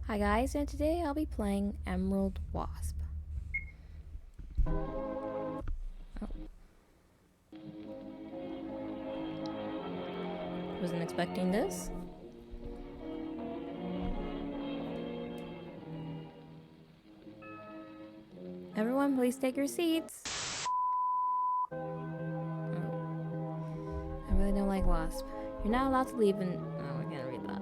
Hi guys, and today I'll be playing Emerald Wasp. Oh. Wasn't expecting this. Everyone, please take your seats. Oh. I really don't like Wasp. You're not allowed to leave and... Oh, I can't read that.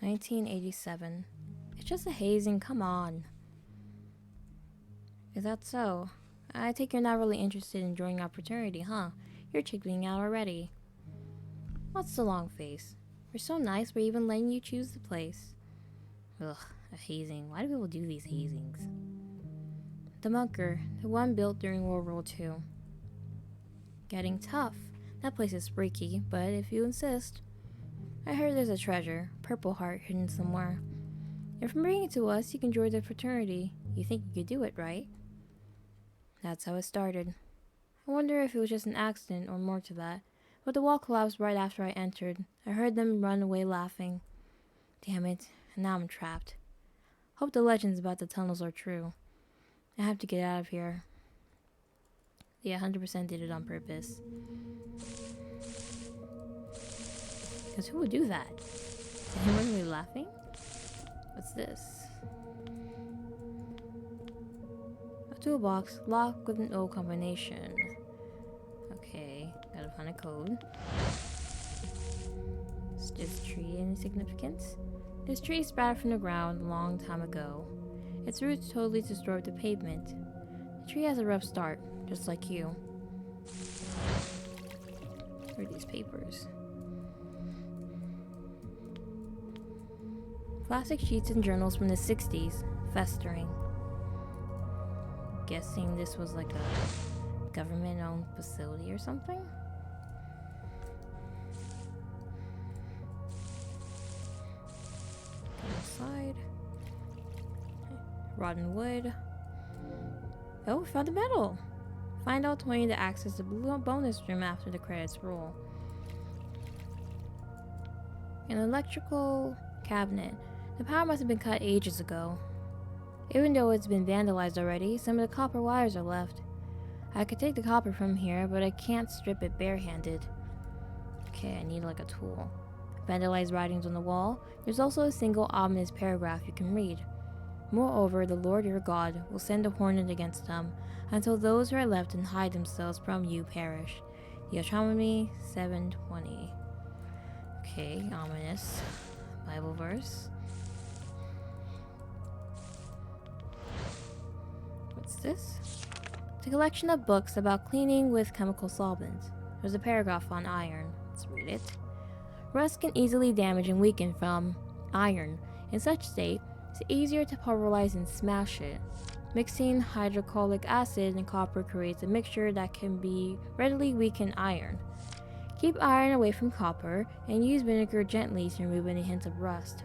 "1987. It's just a hazing, come on." Is that so? I take you're not really interested in joining our fraternity, huh? You're chickening out already. What's the long face? We're so nice we're even letting you choose the place. Ugh, a hazing. Why do people do these hazings? The bunker, the one built during World War II. Getting tough. That place is freaky, but if you insist. I heard there's a treasure, purple heart hidden somewhere. If you bring it to us, you can join the fraternity. You think you could do it, right? That's how it started. I wonder if it was just an accident or more to that. But the wall collapsed right after I entered. I heard them run away laughing. Damn it, and now I'm trapped. Hope the legends about the tunnels are true. I have to get out of here. Yeah, 100% did it on purpose. Because who would do that? Is anyone really laughing? What's this? A toolbox locked with an old combination. Okay, gotta find a code. Is this tree any significance? This tree sprouted from the ground a long time ago. Its roots totally destroyed the pavement. The tree has a rough start, just like you. What are these papers? Plastic sheets and journals from the 60s, festering. Guessing this was like a government-owned facility or something? Inside. Rotten wood. Oh, we found the medal! Find out 20 to access the blue bonus room after the credits roll. An electrical cabinet. The power must have been cut ages ago. Even though it's been vandalized already, some of the copper wires are left. I could take the copper from here, but I can't strip it barehanded. Okay, I need like a tool. Vandalized writings on the wall. There's also a single ominous paragraph you can read. Moreover, the Lord your God will send a hornet against them, until those who are left and hide themselves from you perish. Deuteronomy 7:20. Okay, ominous Bible verse. What's this? It's a collection of books about cleaning with chemical solvents. There's a paragraph on iron. Let's read it. Rust can easily damage and weaken from iron. In such state, it's easier to pulverize and smash it. Mixing hydrochloric acid and copper creates a mixture that can be readily weaken iron. Keep iron away from copper and use vinegar gently to remove any hints of rust.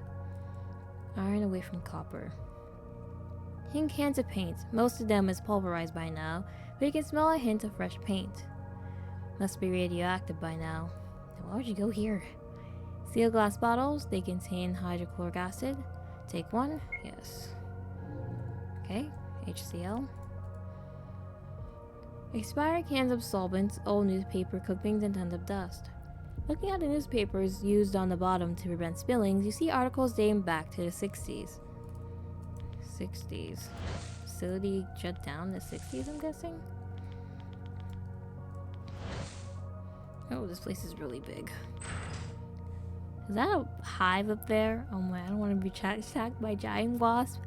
Iron away from copper. In cans of paint, most of them is pulverized by now, but you can smell a hint of fresh paint. Must be radioactive by now. Then why would you go here? Steel glass bottles, they contain hydrochloric acid. Take one, yes. Okay, HCl. Expired cans of solvents, old newspaper clippings, and tons of dust. Looking at the newspapers used on the bottom to prevent spillings, you see articles dating back to the 60s. 60s. Facility shut down in the 60s, I'm guessing? Oh, this place is really big. Is that a hive up there? Oh my, I don't want to be attacked by giant wasp.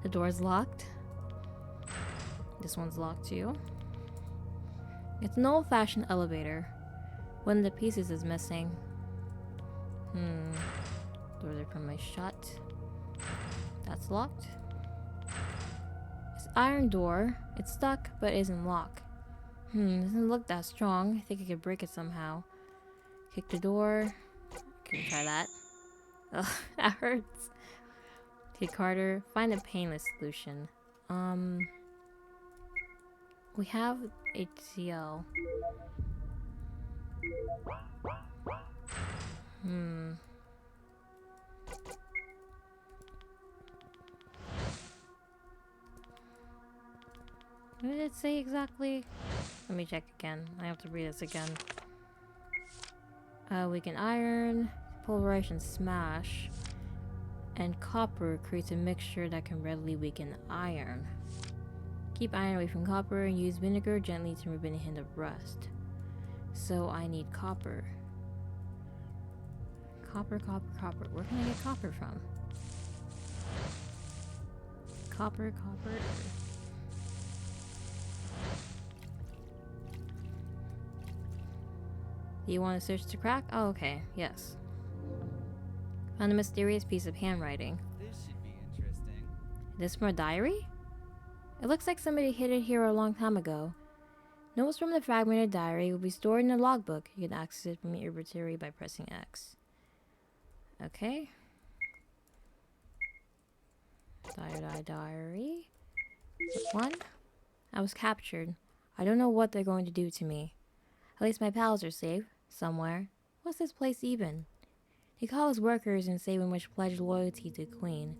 The door's locked. This one's locked too. It's an old-fashioned elevator. One of the pieces is missing. Doors are pretty much shut. That's locked. This iron door. It's stuck, but isn't locked. Doesn't look that strong. I think I could break it somehow. Kick the door. Can we try that? Ugh, that hurts. Okay, Carter, find a painless solution. We have HCl. What did it say exactly? Let me check again. I have to read this again. We can iron, pulverize and smash, and copper creates a mixture that can readily weaken iron. Keep iron away from copper and use vinegar gently to remove any hint of rust. So I need copper. Copper, copper, copper. Where can I get copper from? Copper, copper. Do you want to search to crack? Oh, okay. Yes. Found a mysterious piece of handwriting. This should be interesting. This from a diary? It looks like somebody hid it here a long time ago. Notes from the fragmented diary will be stored in a logbook. You can access it from your inventory by pressing X. Okay. Diary. One. I was captured. I don't know what they're going to do to me. At least my pals are safe. Somewhere. What's this place even? They call us workers and say we must pledge loyalty to the Queen.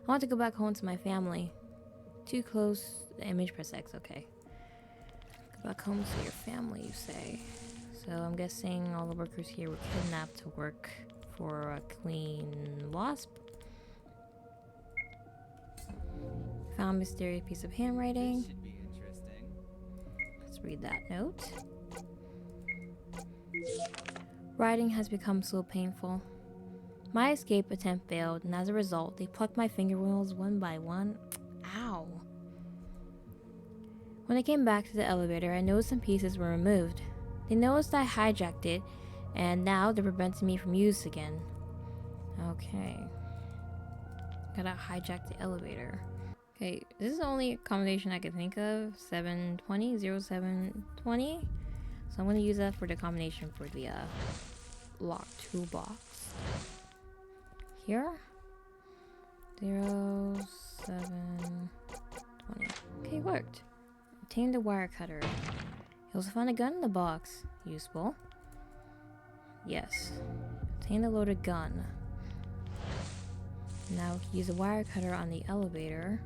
I want to go back home to my family. Too close. The image, press X. Okay. Go back home to your family, you say. So I'm guessing all the workers here were kidnapped to work for a Queen Wasp. Found a mysterious piece of handwriting. This should be interesting. Let's read that note. Writing has become so painful. My escape attempt failed, and as a result, they plucked my fingernails one by one. Ow. When I came back to the elevator, I noticed some pieces were removed. They noticed I hijacked it, and now they're preventing me from use again. Okay. Gotta hijack the elevator. Okay, this is the only combination I can think of. 720, 0720. So I'm going to use that for the combination for the lock toolbox. Here. 0720. Okay, worked. Obtained the wire cutter. You also found a gun in the box. Useful. Yes. Obtained a loaded gun. Now we can use a wire cutter on the elevator.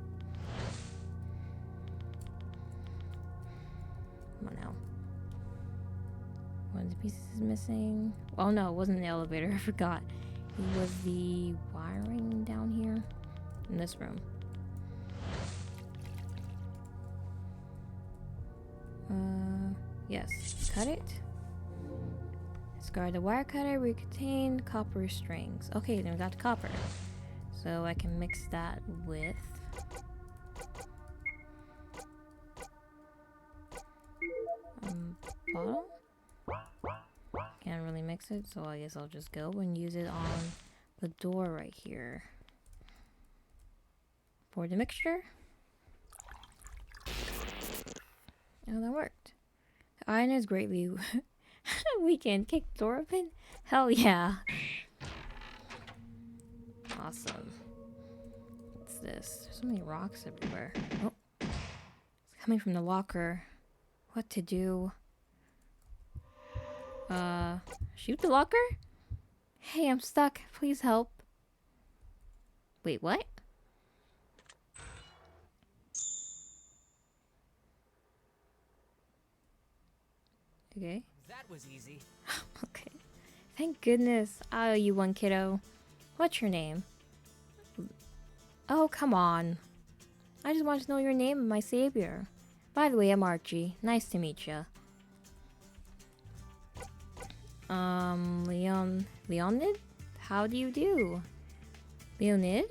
Come on now. One of the pieces is missing. Oh no, it wasn't the elevator. I forgot. It was the wiring down here in this room. Yes. Cut it. Discard the wire cutter. We contain copper strings. Okay, then we got the copper. So I can mix that with bottle. Can't really mix it, so I guess I'll just go and use it on the door right here. For the mixture. Oh, that worked. The iron is greatly weakened. Kick the door open? Hell yeah. Awesome. What's this? There's so many rocks everywhere. Oh. It's coming from the locker. What to do? Shoot the locker? Hey, I'm stuck. Please help. Wait, what? Okay. That was easy. Okay. Thank goodness. I owe you one, kiddo. What's your name? Oh, come on. I just want to know your name and my savior. By the way, I'm Archie. Nice to meet you. Leonid? How do you do? Leonid?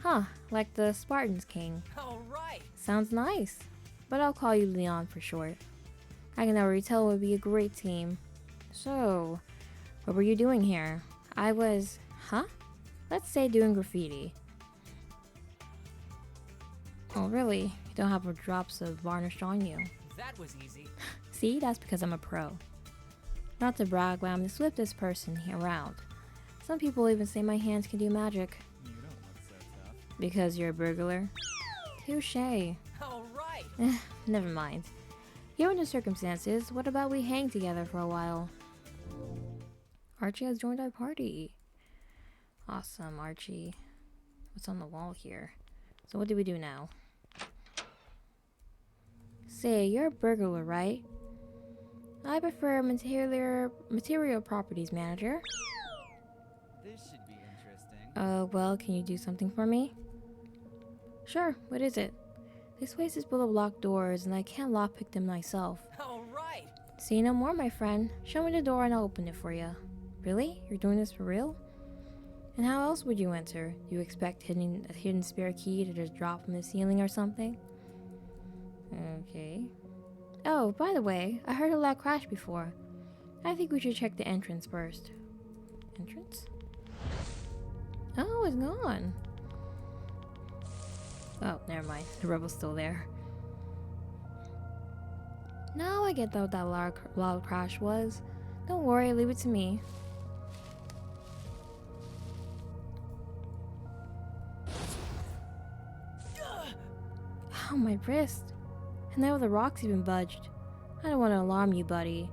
Huh, like the Spartans king. All right. Sounds nice. But I'll call you Leon for short. I can already tell it would be a great team. So, what were you doing here? I was... Huh? Let's say doing graffiti. Oh, really? You don't have drops of varnish on you. That was easy. See, that's because I'm a pro. Not to brag, but I'm the swiftest person around. Some people even say my hands can do magic. You don't look so tough. Because you're a burglar? Touché. All right. Never mind. Given the circumstances, what about we hang together for a while? Archie has joined our party. Awesome, Archie. What's on the wall here? So what do we do now? Say, you're a burglar, right? I prefer material properties manager. This should be interesting. Well, can you do something for me? Sure, what is it? This place is full of locked doors and I can't lockpick them myself. All right. Say no more, my friend. Show me the door and I'll open it for you. Really? You're doing this for real? And how else would you enter? Do you expect a hidden spare key to just drop from the ceiling or something? Okay. Oh, by the way, I heard a loud crash before. I think we should check the entrance first. Entrance? Oh, it's gone. Oh, never mind. The rebel's still there. Now I get what that loud crash was. Don't worry, leave it to me. Ow, my wrist. And now the rock's even budged. I don't want to alarm you, buddy,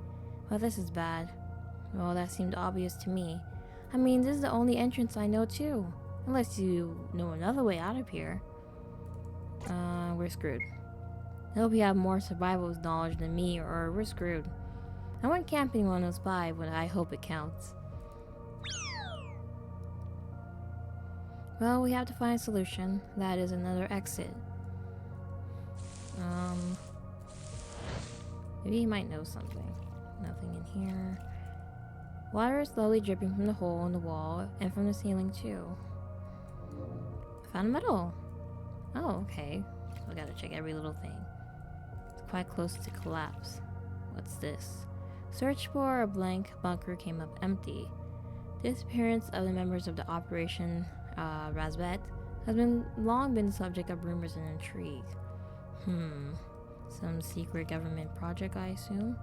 but this is bad. Well, that seemed obvious to me. I mean, this is the only entrance I know too. Unless you know another way out of here. We're screwed. I hope you have more survival knowledge than me, or we're screwed. I went camping when I was 5, but I hope it counts. Well, we have to find a solution. That is another exit. Maybe he might know something. Nothing in here. Water is slowly dripping from the hole in the wall and from the ceiling too. Found a medal. Oh, okay. We gotta check every little thing. It's quite close to collapse. What's this? Search for a blank bunker came up empty. Disappearance of the members of the Operation Rassvet has long been the subject of rumors and intrigue. Some secret government project, I assume?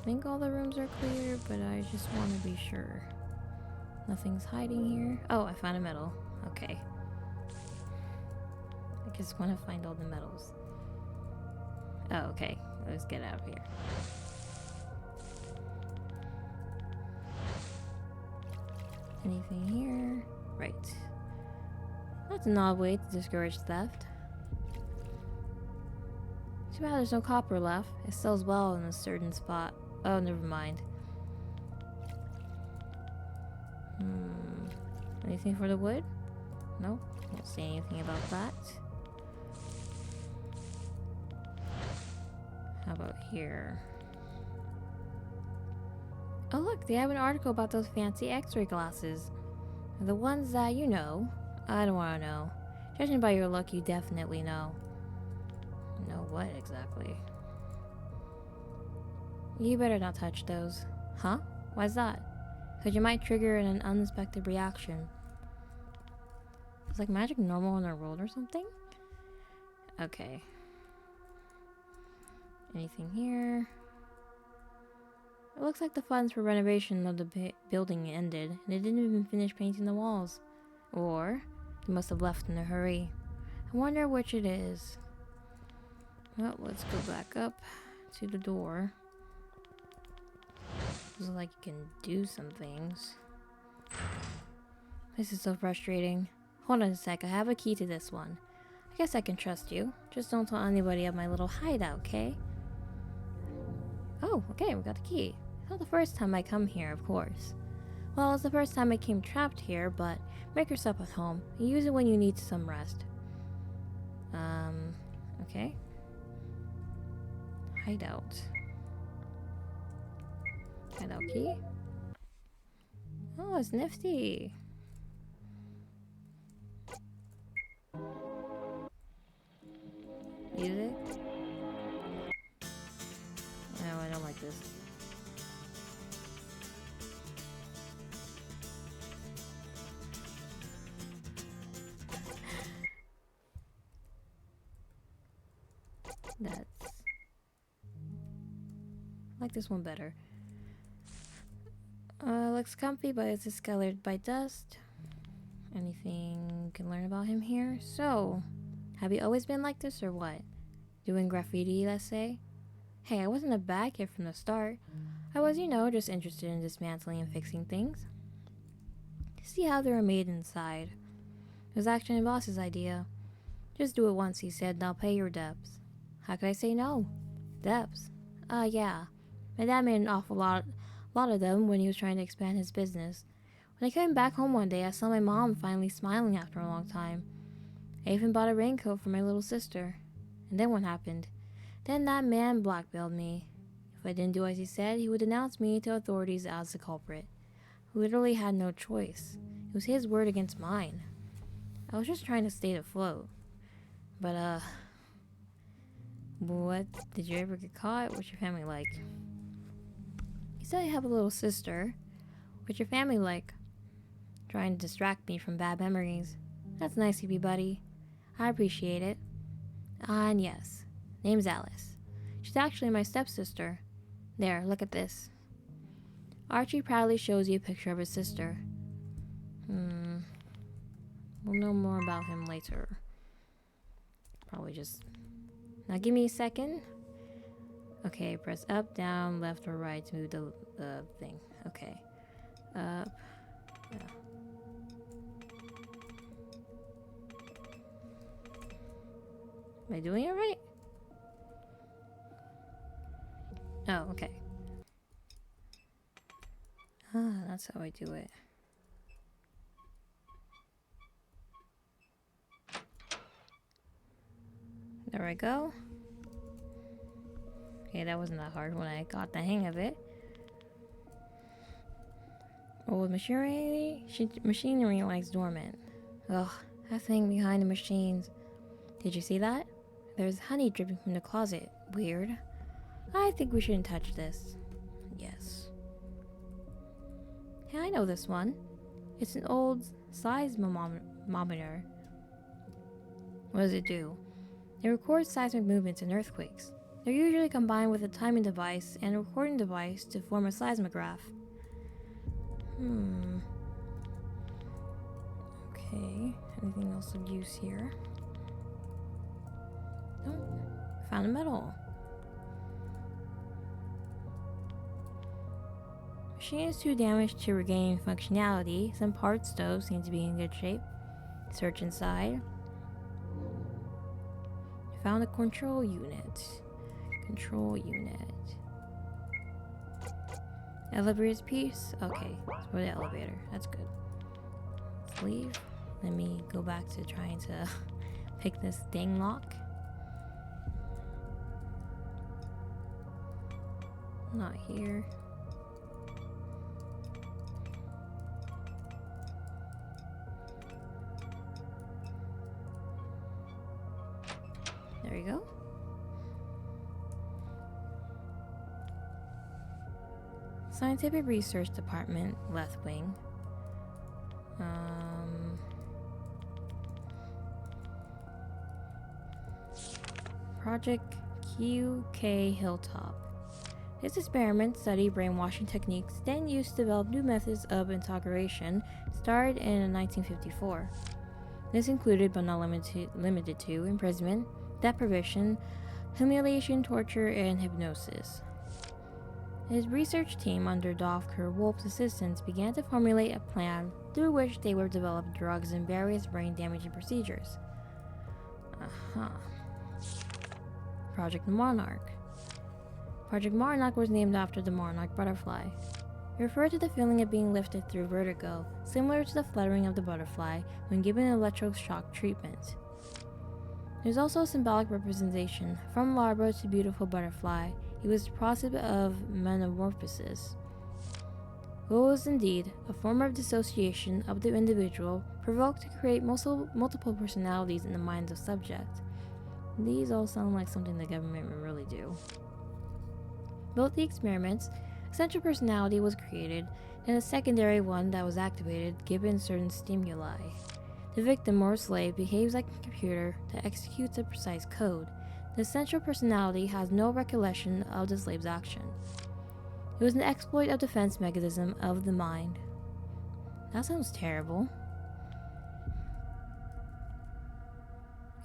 I think all the rooms are clear, but I just want to be sure. Nothing's hiding here. Oh, I found a medal. Okay. I just want to find all the medals. Oh, okay. Let's get out of here. Anything here? Right. That's an odd way to discourage theft. Too bad there's no copper left. It sells well in a certain spot. Oh, never mind. Anything for the wood? Nope. Don't say anything about that. How about here? Oh look, they have an article about those fancy x-ray glasses. The ones that you know. I don't want to know. Judging by your look, you definitely know. Know what exactly? You better not touch those. Huh? Why's that? Because you might trigger an unexpected reaction. Is like magic normal in our world or something? Okay. Anything here? It looks like the funds for renovation of the building ended, and they didn't even finish painting the walls. Or, they must have left in a hurry. I wonder which it is. Well, let's go back up to the door. Looks like you can do some things. This is so frustrating. Hold on a sec, I have a key to this one. I guess I can trust you. Just don't tell anybody of my little hideout, okay? Oh, okay, we got the key. It's not the first time I come here, of course. Well, it's the first time I came trapped here, but make yourself at home. And use it when you need some rest. Okay. Hideout. Hideout key? Oh, it's nifty. Music? No, I don't like this. That's this one better. Looks comfy, but it's discolored by dust. Anything you can learn about him here? So, have you always been like this or what? Doing graffiti, let's say? Hey, I wasn't a bad kid from the start. I was, just interested in dismantling and fixing things. See how they were made inside. It was actually my boss's idea. Just do it once, he said, and I'll pay your debts. How could I say no? Debts? Yeah. My dad made an awful lot of them when he was trying to expand his business. When I came back home one day, I saw my mom finally smiling after a long time. I even bought a raincoat for my little sister. And then what happened? Then that man blackmailed me. If I didn't do as he said, he would denounce me to authorities as the culprit. I literally had no choice. It was his word against mine. I was just trying to stay afloat. But, what? Did you ever get caught? What's your family like? You said you have a little sister. What's your family like? Trying to distract me from bad memories. That's nice of you, buddy. I appreciate it. And yes, name's Alice. She's actually my stepsister. There, look at this. Archie proudly shows you a picture of his sister. We'll know more about him later. Probably just... Now give me a second. Okay, press up, down, left, or right to move the thing. Okay. Up. Yeah. Am I doing it right? Oh, okay. That's how I do it. There I go. Okay, that wasn't that hard when I got the hang of it. Old machinery lies dormant. Ugh, that thing behind the machines. Did you see that? There's honey dripping from the closet. Weird. I think we shouldn't touch this. Yes. Hey, I know this one. It's an old seismometer. What does it do? It records seismic movements and earthquakes. They're usually combined with a timing device and a recording device to form a seismograph. Okay, anything else of use here? Oh, found a medal. Machine is too damaged to regain functionality. Some parts, though, seem to be in good shape. Search inside. Found a control unit. Elevator's piece? Okay, it's for the elevator. That's good. Let's leave. Let me go back to trying to pick this dang lock. Not here. There you go. Scientific Research Department, Left Wing. Project QK Hilltop. This experiment studied brainwashing techniques then used to develop new methods of interrogation, started in 1954. This included, but not limited to, imprisonment, deprivation, humiliation, torture, and hypnosis. His research team, under Dr. Wolf's assistance, began to formulate a plan through which they would develop drugs and various brain-damaging procedures. Project Monarch. Project Monarch was named after the monarch butterfly. It referred to the feeling of being lifted through vertigo, similar to the fluttering of the butterfly when given electroshock treatment. There's also a symbolic representation. From larva to beautiful butterfly, it was the process of metamorphosis. It was indeed a form of dissociation of the individual provoked to create multiple personalities in the minds of subject. These all sound like something the government would really do. Both the experiments, a central personality was created, and a secondary one that was activated given certain stimuli. The victim or slave behaves like a computer that executes a precise code. The central personality has no recollection of the slave's action. It was an exploit of defense mechanism of the mind. That sounds terrible.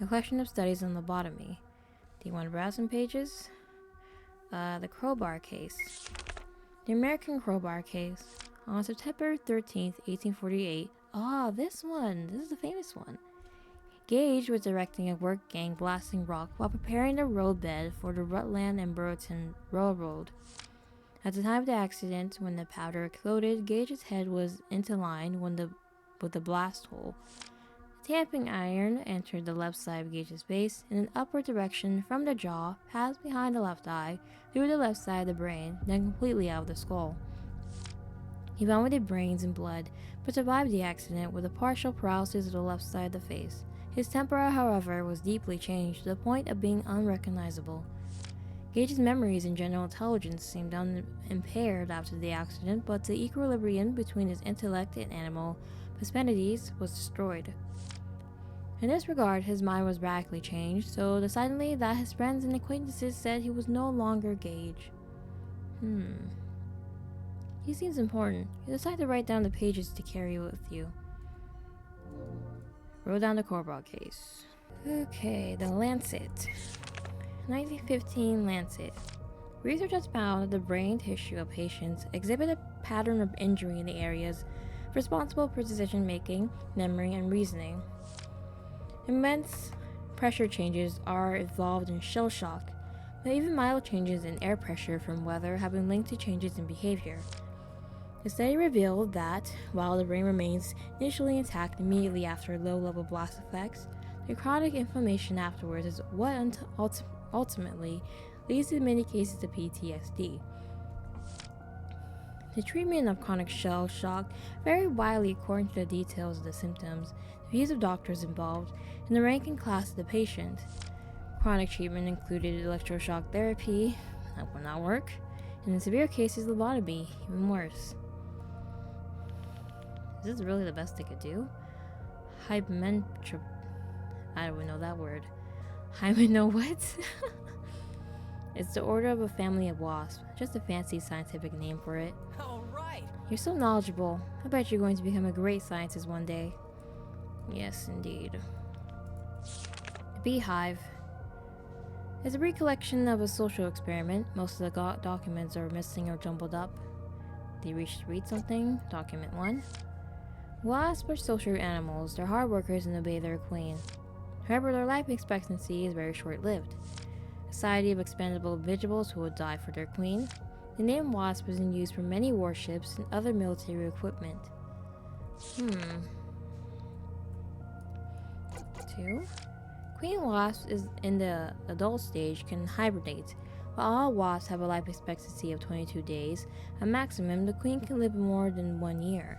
A collection of studies on lobotomy. Do you want to browse some pages? The crowbar case. The American crowbar case. On September 13th, 1848. Ah, this one. This is the famous one. Gage was directing a work gang blasting rock while preparing the roadbed for the Rutland and Burlington Railroad. At the time of the accident, when the powder exploded, Gage's head was interlined with the blast hole. The tamping iron entered the left side of Gage's face in an upward direction from the jaw, passed behind the left eye, through the left side of the brain, then completely out of the skull. He vomited brains and blood, but survived the accident with a partial paralysis of the left side of the face. His temper, however, was deeply changed to the point of being unrecognizable. Gage's memories and general intelligence seemed unimpaired after the accident, but the equilibrium between his intellect and animal propensities was destroyed. In this regard, his mind was radically changed, so decidedly that his friends and acquaintances said he was no longer Gage. He seems important. You decide to write down the pages to carry with you. Wrote down the crowbar case. Okay, the Lancet. 1915 Lancet. Research has found that the brain tissue of patients exhibit a pattern of injury in the areas responsible for decision making, memory, and reasoning. Immense pressure changes are involved in shell shock, but even mild changes in air pressure from weather have been linked to changes in behavior. The study revealed that, while the brain remains initially intact immediately after low-level blast effects, the chronic inflammation afterwards is what ultimately leads to many cases of PTSD. The treatment of chronic shell shock varied widely according to the details of the symptoms, the views of doctors involved, and the rank and class of the patient. Chronic treatment included electroshock therapy, that would not work, and in severe cases, lobotomy, even worse. Is this really the best they could do? I don't even know that word. What? It's the order of a family of wasps. Just a fancy scientific name for it. All right. You're so knowledgeable. I bet you're going to become a great scientist one day. Yes, indeed. The Beehive is a recollection of a social experiment. Most of the documents are missing or jumbled up. Do you wish to read something? Document 1. Wasps are social animals. They're hard workers and obey their queen. However, their life expectancy is very short-lived. A society of expendable individuals who would die for their queen. The name Wasp is in use for many warships and other military equipment. 2. Queen wasp is in the adult stage can hibernate. While all wasps have a life expectancy of 22 days, a maximum, the queen can live more than 1 year.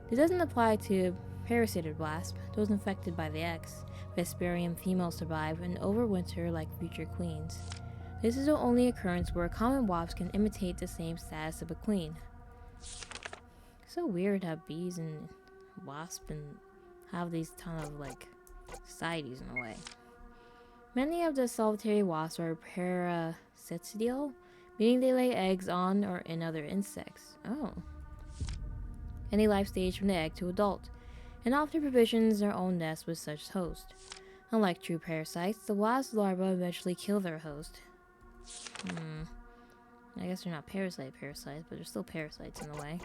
This doesn't apply to parasitic wasps, those infected by the eggs. Vesperium females survive and overwinter like future queens. This is the only occurrence where a common wasp can imitate the same status of a queen. So weird how bees and wasps and have these ton of societies in a way. Many of the solitary wasps are parasitial, meaning they lay eggs on or in other insects. Any life stage from the egg to adult, and often provisions their own nest with such host. Unlike true parasites, the wasp larvae eventually kill their host. I guess they're not parasites, but they're still parasites in a way.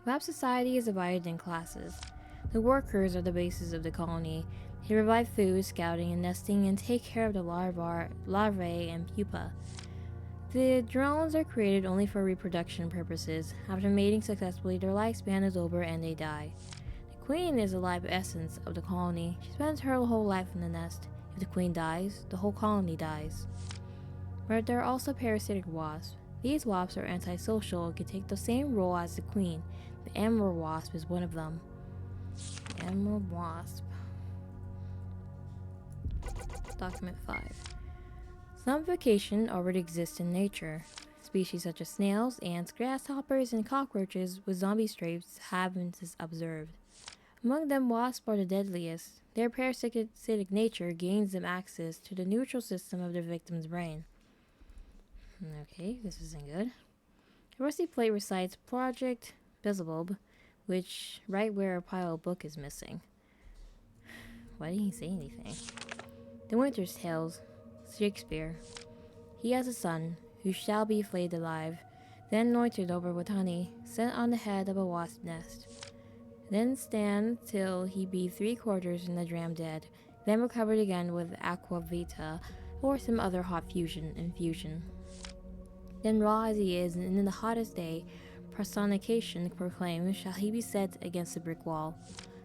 Wasp society is divided in classes. The workers are the basis of the colony. They provide food, scouting, and nesting, and take care of the larvae and pupa. The drones are created only for reproduction purposes. After mating successfully, their lifespan is over and they die. The queen is the life essence of the colony. She spends her whole life in the nest. If the queen dies, the whole colony dies. But there are also parasitic wasps. These wasps are antisocial and can take the same role as the queen. The emerald wasp is one of them. Emerald wasp. Document 5. Zombification already exists in nature. Species such as snails, ants, grasshoppers, and cockroaches with zombie traits have been observed. Among them, wasps are the deadliest. Their parasitic nature gains them access to the neutral system of their victim's brain. Okay, this isn't good. A rusty plate recites Project Beelzebub, which right where a pile of book is missing. Why didn't he say anything? The Winter's Tales, Shakespeare. He has a son, who shall be flayed alive, then anointed over with honey, set on the head of a wasp nest. Then stand till he be 3/4 in the dram dead, then recovered again with aqua vita, or some other hot infusion. Then raw as he is, and in the hottest day, personification proclaimed, shall he be set against the brick wall,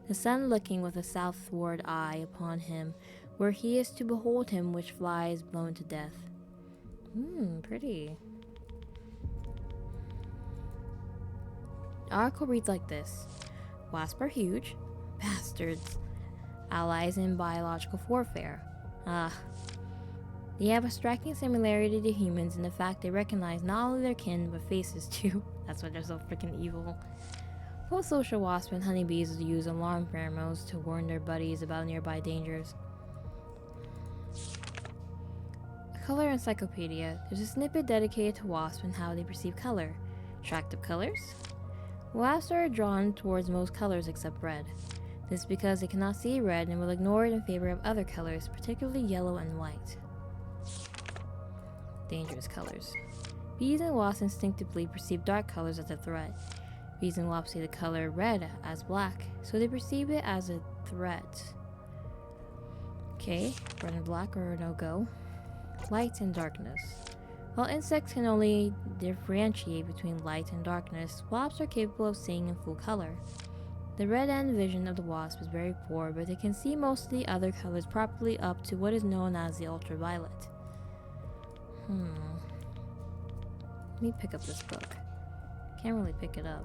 the sun looking with a southward eye upon him, where he is to behold him which flies blown to death. Pretty. The article reads like this. Wasps are huge. Bastards. Allies in biological warfare. They have a striking similarity to humans in the fact they recognize not only their kin, but faces too. That's why they're so freaking evil. Both social wasps and honeybees use alarm pheromones to warn their buddies about nearby dangers. A color encyclopedia. There's a snippet dedicated to wasps and how they perceive color. Attractive colors? Wasps are drawn towards most colors except red. This is because they cannot see red and will ignore it in favor of other colors, particularly yellow and white. Dangerous colors. Bees and wasps instinctively perceive dark colors as a threat. Bees and wasps see the color red as black, so they perceive it as a threat. Okay, red and black are a no-go. Light and darkness. While insects can only differentiate between light and darkness, wasps are capable of seeing in full color. The red end vision of the wasp is very poor, but they can see most of the other colors properly up to what is known as the ultraviolet. Let me pick up this book. Can't really pick it up.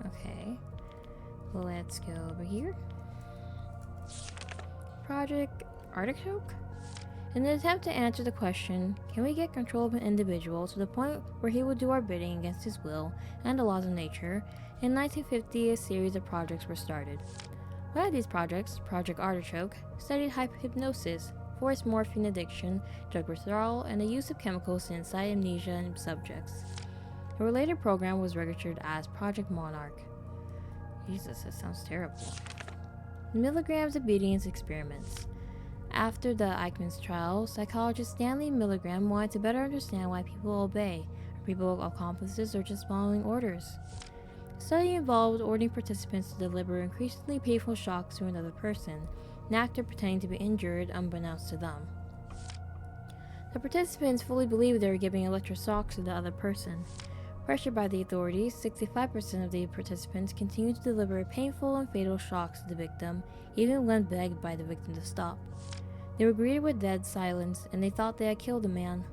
Okay. Let's go over here. Project Artichoke? In an attempt to answer the question, can we get control of an individual to the point where he will do our bidding against his will and the laws of nature, in 1950 a series of projects were started. One of these projects, Project Artichoke, studied hypnosis, forced morphine addiction, drug withdrawal, and the use of chemicals to incite amnesia in subjects. A related program was registered as Project Monarch. Jesus, that sounds terrible. Milligrams obedience experiments. After the Eichmann's trial, psychologist Stanley Milgram wanted to better understand why people obey. Are people accomplices or just following orders? The study involved ordering participants to deliver increasingly painful shocks to another person, an actor pretending to be injured unbeknownst to them. The participants fully believed they were giving electric shocks to the other person. Pressured by the authorities, 65% of the participants continued to deliver painful and fatal shocks to the victim, even when begged by the victim to stop. They were greeted with dead silence, and they thought they had killed a man.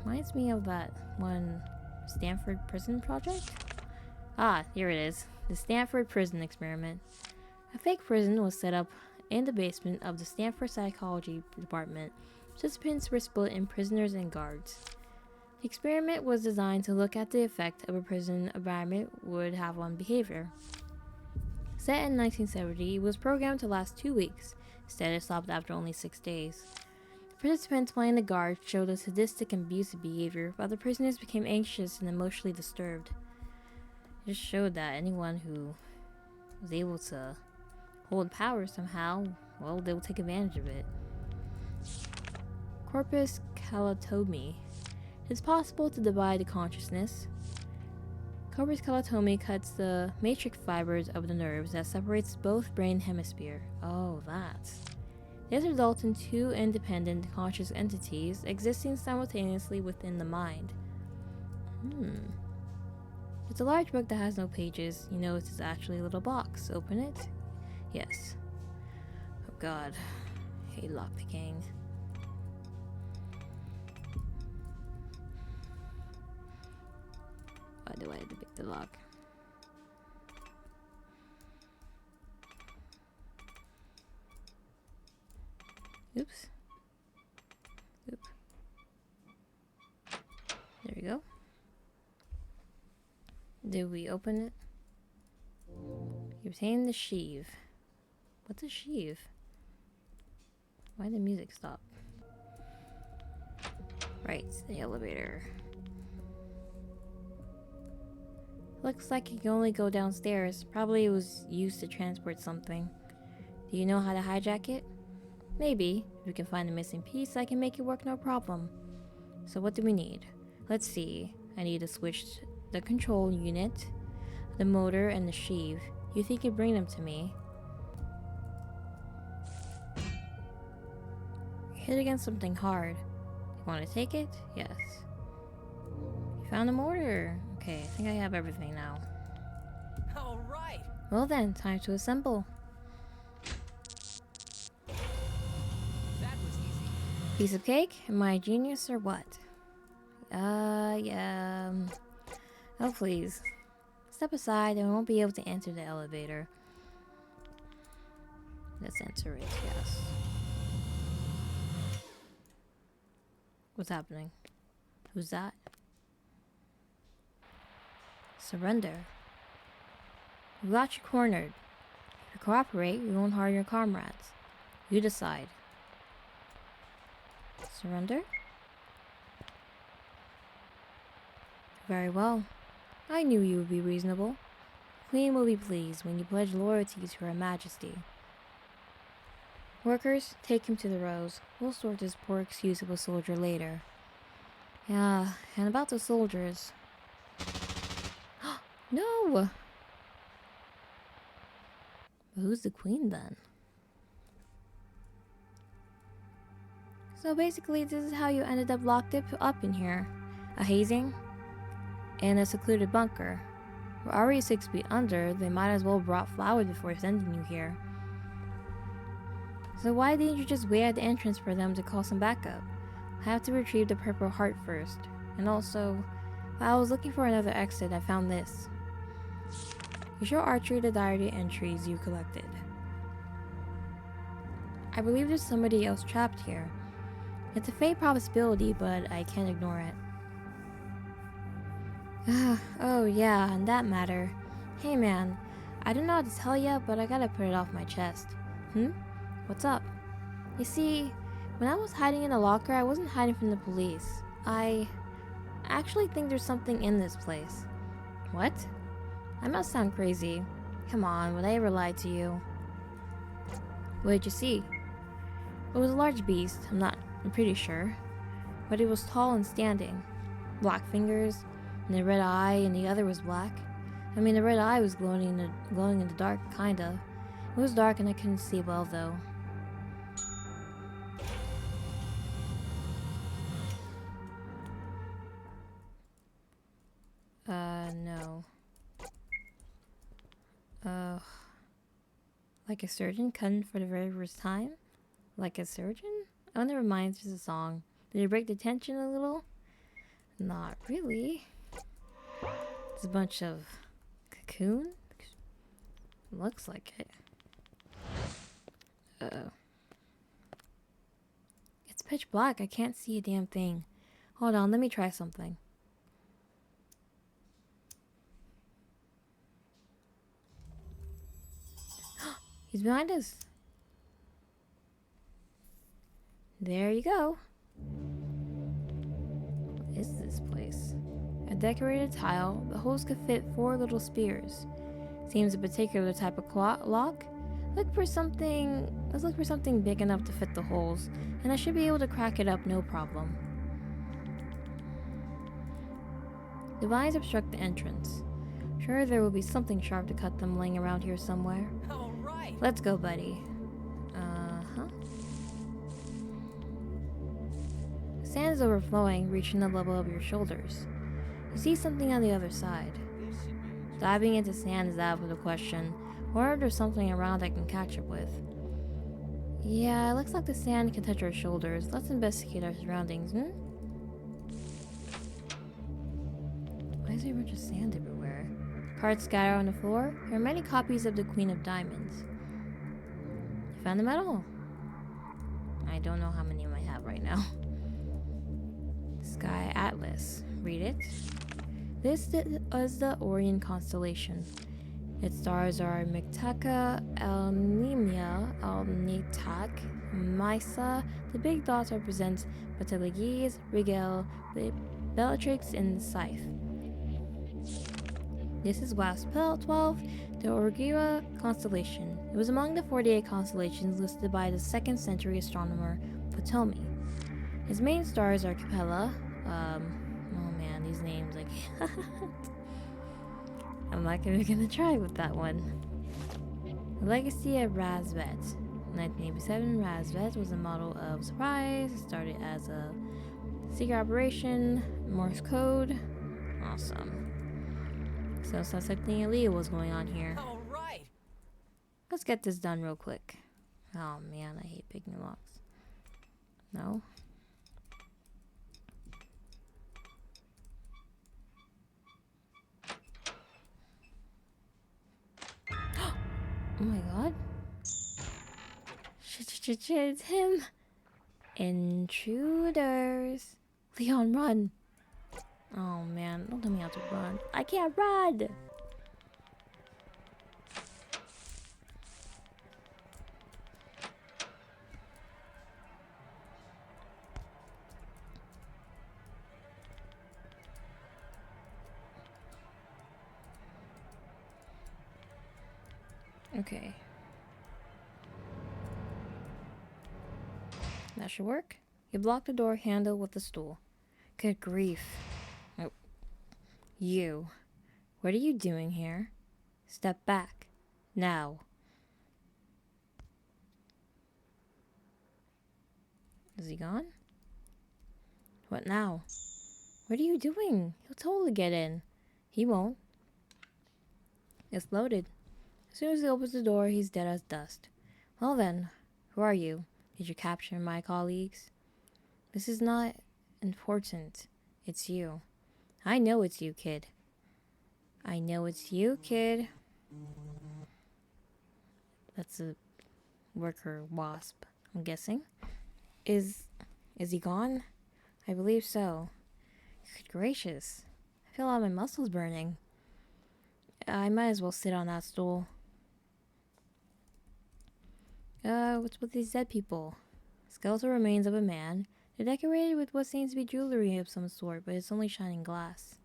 Reminds me of that one Stanford Prison Project? Here it is. The Stanford Prison Experiment. A fake prison was set up in the basement of the Stanford Psychology Department. Participants were split in prisoners and guards. The experiment was designed to look at the effect of a prison environment would have on behavior. Set in 1970, it was programmed to last 2 weeks. Instead, it stopped after only 6 days. The participants playing the guards showed a sadistic and abusive behavior, while the prisoners became anxious and emotionally disturbed. It just showed that anyone who was able to hold power somehow, well, they will take advantage of it. Corpus callosum. It's possible to divide the consciousness. Corpus callosum cuts the matrix fibers of the nerves that separates both brain hemisphere. Oh, that. This results in 2 independent conscious entities existing simultaneously within the mind. It's a large book that has no pages. You know, it's actually a little box. Open it? Yes. Oh god. I hate lockpicking. Why do I have to pick the lock? Oops. Oop. There we go. Did we open it? You obtain the sheave. What's a sheave? Why did the music stop? Right, the elevator. Looks like you can only go downstairs. Probably it was used to transport something. Do you know how to hijack it? Maybe. If we can find the missing piece, I can make it work no problem. So what do we need? Let's see. I need to switch the control unit, the motor, and the sheave. You think you bring them to me? Hit against something hard. You want to take it? Yes. You found the motor. Okay, I think I have everything now. All right. Well then, time to assemble. That was easy. Piece of cake? Am I a genius or what? Yeah. Oh, please. Step aside and we won't be able to enter the elevator. Let's enter it, yes. What's happening? Who's that? Surrender. We got you cornered. If you cooperate, we won't harm your comrades. You decide. Surrender? Very well. I knew you would be reasonable. The Queen will be pleased when you pledge loyalty to Her Majesty. Workers, take him to the rows. We'll sort this poor excuse of a soldier later. Yeah, and about the soldiers. No! But who's the Queen then? So basically, this is how you ended up locked up in here. A hazing? In a secluded bunker. We're already 6 feet under, they might as well have brought flowers before sending you here. So why didn't you just wait at the entrance for them to call some backup? I have to retrieve the Purple Heart first. And also, while I was looking for another exit, I found this. You show Archery the diary entries you collected. I believe there's somebody else trapped here. It's a faint possibility, but I can't ignore it. Oh yeah, on that matter. Hey man, I don't know how to tell ya, but I gotta put it off my chest. What's up? You see, when I was hiding in a locker, I wasn't hiding from the police. I actually think there's something in this place. What? I must sound crazy. Come on, would I ever lie to you? What did you see? It was a large beast, I'm pretty sure. But it was tall and standing. Black fingers, and a red eye, and the other was black. I mean, the red eye was glowing in the dark, kinda. It was dark and I couldn't see well, though. No. Like a surgeon cutting for the very first time? Like a surgeon? Oh, never mind, it's just a song. Did it break the tension a little? Not really. It's a bunch of cocoon? Looks like it. Uh-oh. It's pitch black, I can't see a damn thing. Hold on, let me try something. He's behind us. There you go. What is this place? A decorated tile. The holes could fit 4 little spears. Seems a particular type of lock. Let's look for something big enough to fit the holes, and I should be able to crack it up no problem. The vines obstruct the entrance. Sure, there will be something sharp to cut them laying around here somewhere. All right. Let's go, buddy. Sand is overflowing, reaching the level of your shoulders. You see something on the other side. This should be interesting. Diving into sand is out of the question, or if there's something around I can catch up with. Yeah, it looks like the sand can touch our shoulders. Let's investigate our surroundings, Why is there a bunch of sand everywhere? Cards scattered on the floor. There are many copies of the Queen of Diamonds. You found them at all? I don't know how many I might have right now. Sky Atlas. Read it. This is the Orion constellation. Its stars are Mictaca, Alnemia, Alnitak, Mysa. The big dots represent Batalagis, Rigel, Bellatrix, and Scythe. This is Wasp 12, the Orgira constellation. It was among the 48 constellations listed by the 2nd century astronomer Ptolemy. Its main stars are Capella. Oh man, these names, I can't. I'm not even gonna try with that one. The legacy of Rassvet. 1987, Rassvet was a model of Surprise. It started as a secret operation, Morse code. Awesome. So something illegal was going on here. All right. Let's get this done real quick. Oh man, I hate picking locks. No? Oh my god. Shit, it's him. Intruders. Leon, run. Oh man, don't tell me how to run. I can't run. Okay. That should work. You block the door handle with the stool. Good grief. Oh. You. What are you doing here? Step back. Now. Is he gone? What now? What are you doing? He'll totally get in. He won't. It's loaded. As soon as he opens the door, he's dead as dust. Well then, who are you? Did you capture my colleagues? This is not important. It's you. I know it's you, kid. I know it's you, kid. That's a worker Wasp, I'm guessing. Is he gone? I believe so. Good gracious. I feel all my muscles burning. I might as well sit on that stool. What's with these dead people? Skeletal remains of a man. They're decorated with what seems to be jewelry of some sort, but it's only shining glass.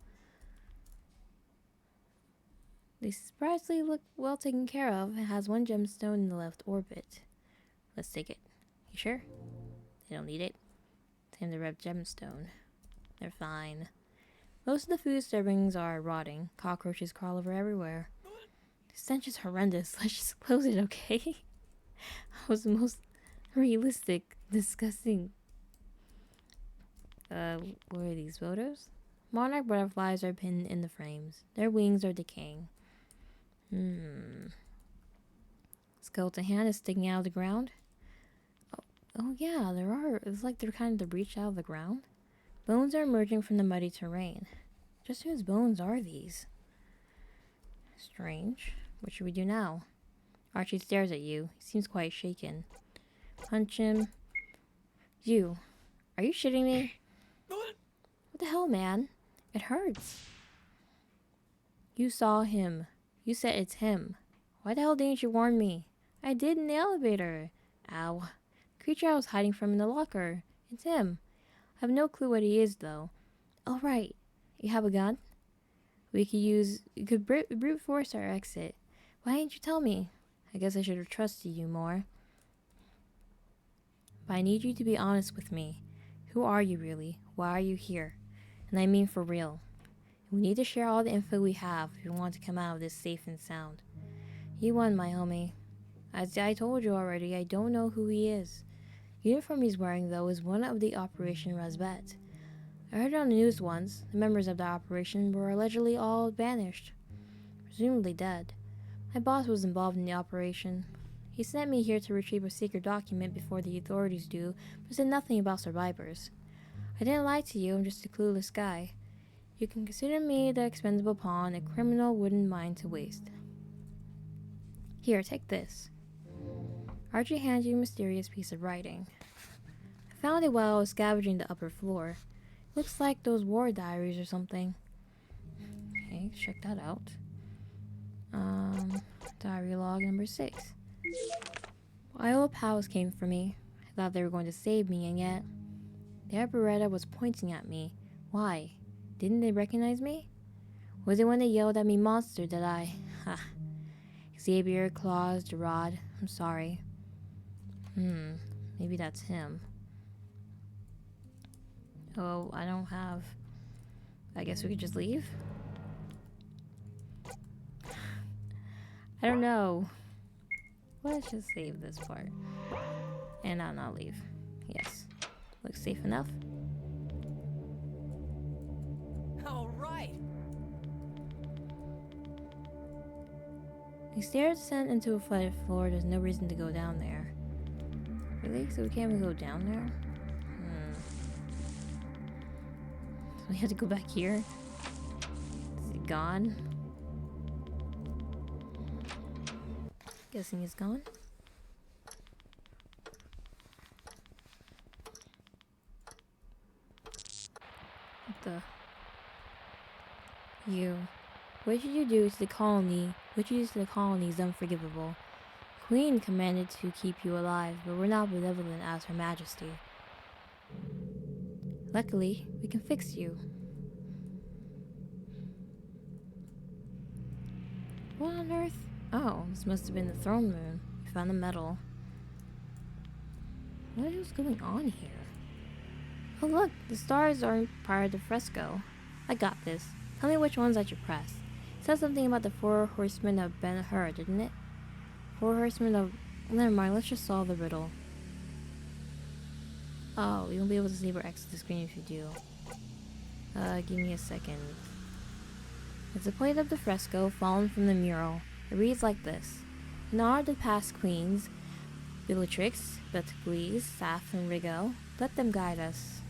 They surprisingly look well taken care of. It has one gemstone in the left orbit. Let's take it. You sure? They don't need it. Time to rev gemstone. They're fine. Most of the food servings are rotting. Cockroaches crawl over everywhere. The stench is horrendous. Let's just close it, okay? That was the most realistic, disgusting. What are these photos? Monarch butterflies are pinned in the frames. Their wings are decaying. Skeleton hand is sticking out of the ground. Oh yeah, there are. It's like they're kind of breached out of the ground. Bones are emerging from the muddy terrain. Just whose bones are these? Strange. What should we do now? Archie stares at you. He seems quite shaken. Punch him. You. Are you shitting me? What the hell, man? It hurts. You saw him. You said it's him. Why the hell didn't you warn me? I did in the elevator. Ow. The creature I was hiding from in the locker. It's him. I have no clue what he is, though. Oh, right. You have a gun? You could brute force our exit. Why didn't you tell me? I guess I should have trusted you more. But I need you to be honest with me. Who are you really? Why are you here? And I mean for real. We need to share all the info we have if we want to come out of this safe and sound. You won, my homie. As I told you already, I don't know who he is. The uniform he's wearing, though, is one of the Operation Rassvet. I heard on the news once, the members of the operation were allegedly all banished. Presumably dead. My boss was involved in the operation. He sent me here to retrieve a secret document before the authorities do, but said nothing about survivors. I didn't lie to you, I'm just a clueless guy. You can consider me the expendable pawn a criminal wouldn't mind to waste. Here, take this. Archie hands you a mysterious piece of writing. I found it while I was scavenging the upper floor. Looks like those war diaries or something. Okay, check that out. Diary log number 6. Iowa pals came for me. I thought they were going to save me, and yet their Beretta was pointing at me. Why? Didn't they recognize me? Was it when they yelled at me monster that I... Ha. Xavier, Claus, Gerard, I'm sorry. Maybe that's him. Oh, I don't have... I guess we could just leave? I don't know. Let's just save this part. And I'll not leave. Yes. Looks safe enough. All right. The stairs descend into a flooded floor. There's no reason to go down there. Really? So we can't even go down there? So we have to go back here? Is he gone? Guessing he's gone. What the? You. What should you do to the colony? What you do to the colony is unforgivable. Queen commanded to keep you alive, but we're not benevolent as Her Majesty. Luckily, we can fix you. What on earth? Oh, this must have been the throne room. We found the medal. What is going on here? Oh look, the stars aren't part of the fresco. I got this. Tell me which ones I should press. It said something about the 4 horsemen of Ben-Hur, didn't it? 4 horsemen of... Never mind, let's just solve the riddle. Oh, you won't be able to save or exit the screen if you do. Give me a second. It's a plate of the fresco fallen from the mural. It reads like this. In honor of the past queens, Bellatrix, Betelgeuse, Saf, and Rigo, let them guide us.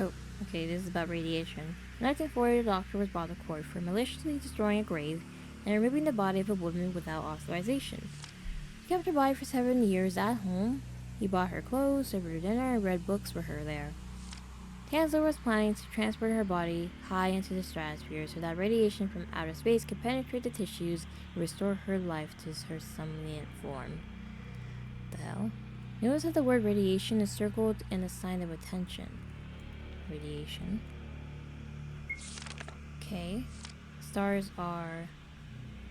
Oh, okay, this is about radiation. In 1940, the doctor was brought to court for maliciously destroying a grave and removing the body of a woman without authorization. He kept her body for 7 years at home. He bought her clothes, served her dinner, and read books for her there. Chancellor was planning to transport her body high into the stratosphere so that radiation from outer space could penetrate the tissues and restore her life to her summonant form. What the hell? Notice that the word radiation is circled in a sign of attention. Radiation. Okay. Stars are...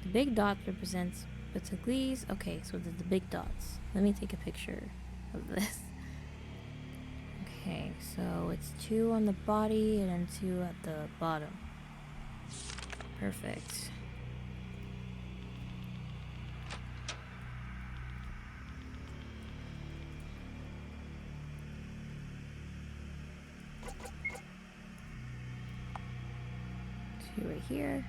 The big dot represents Betelgeuse. Okay, so there's the big dots. Let me take a picture of this. Okay, so it's 2 on the body and then 2 at the bottom. Perfect. Two right here.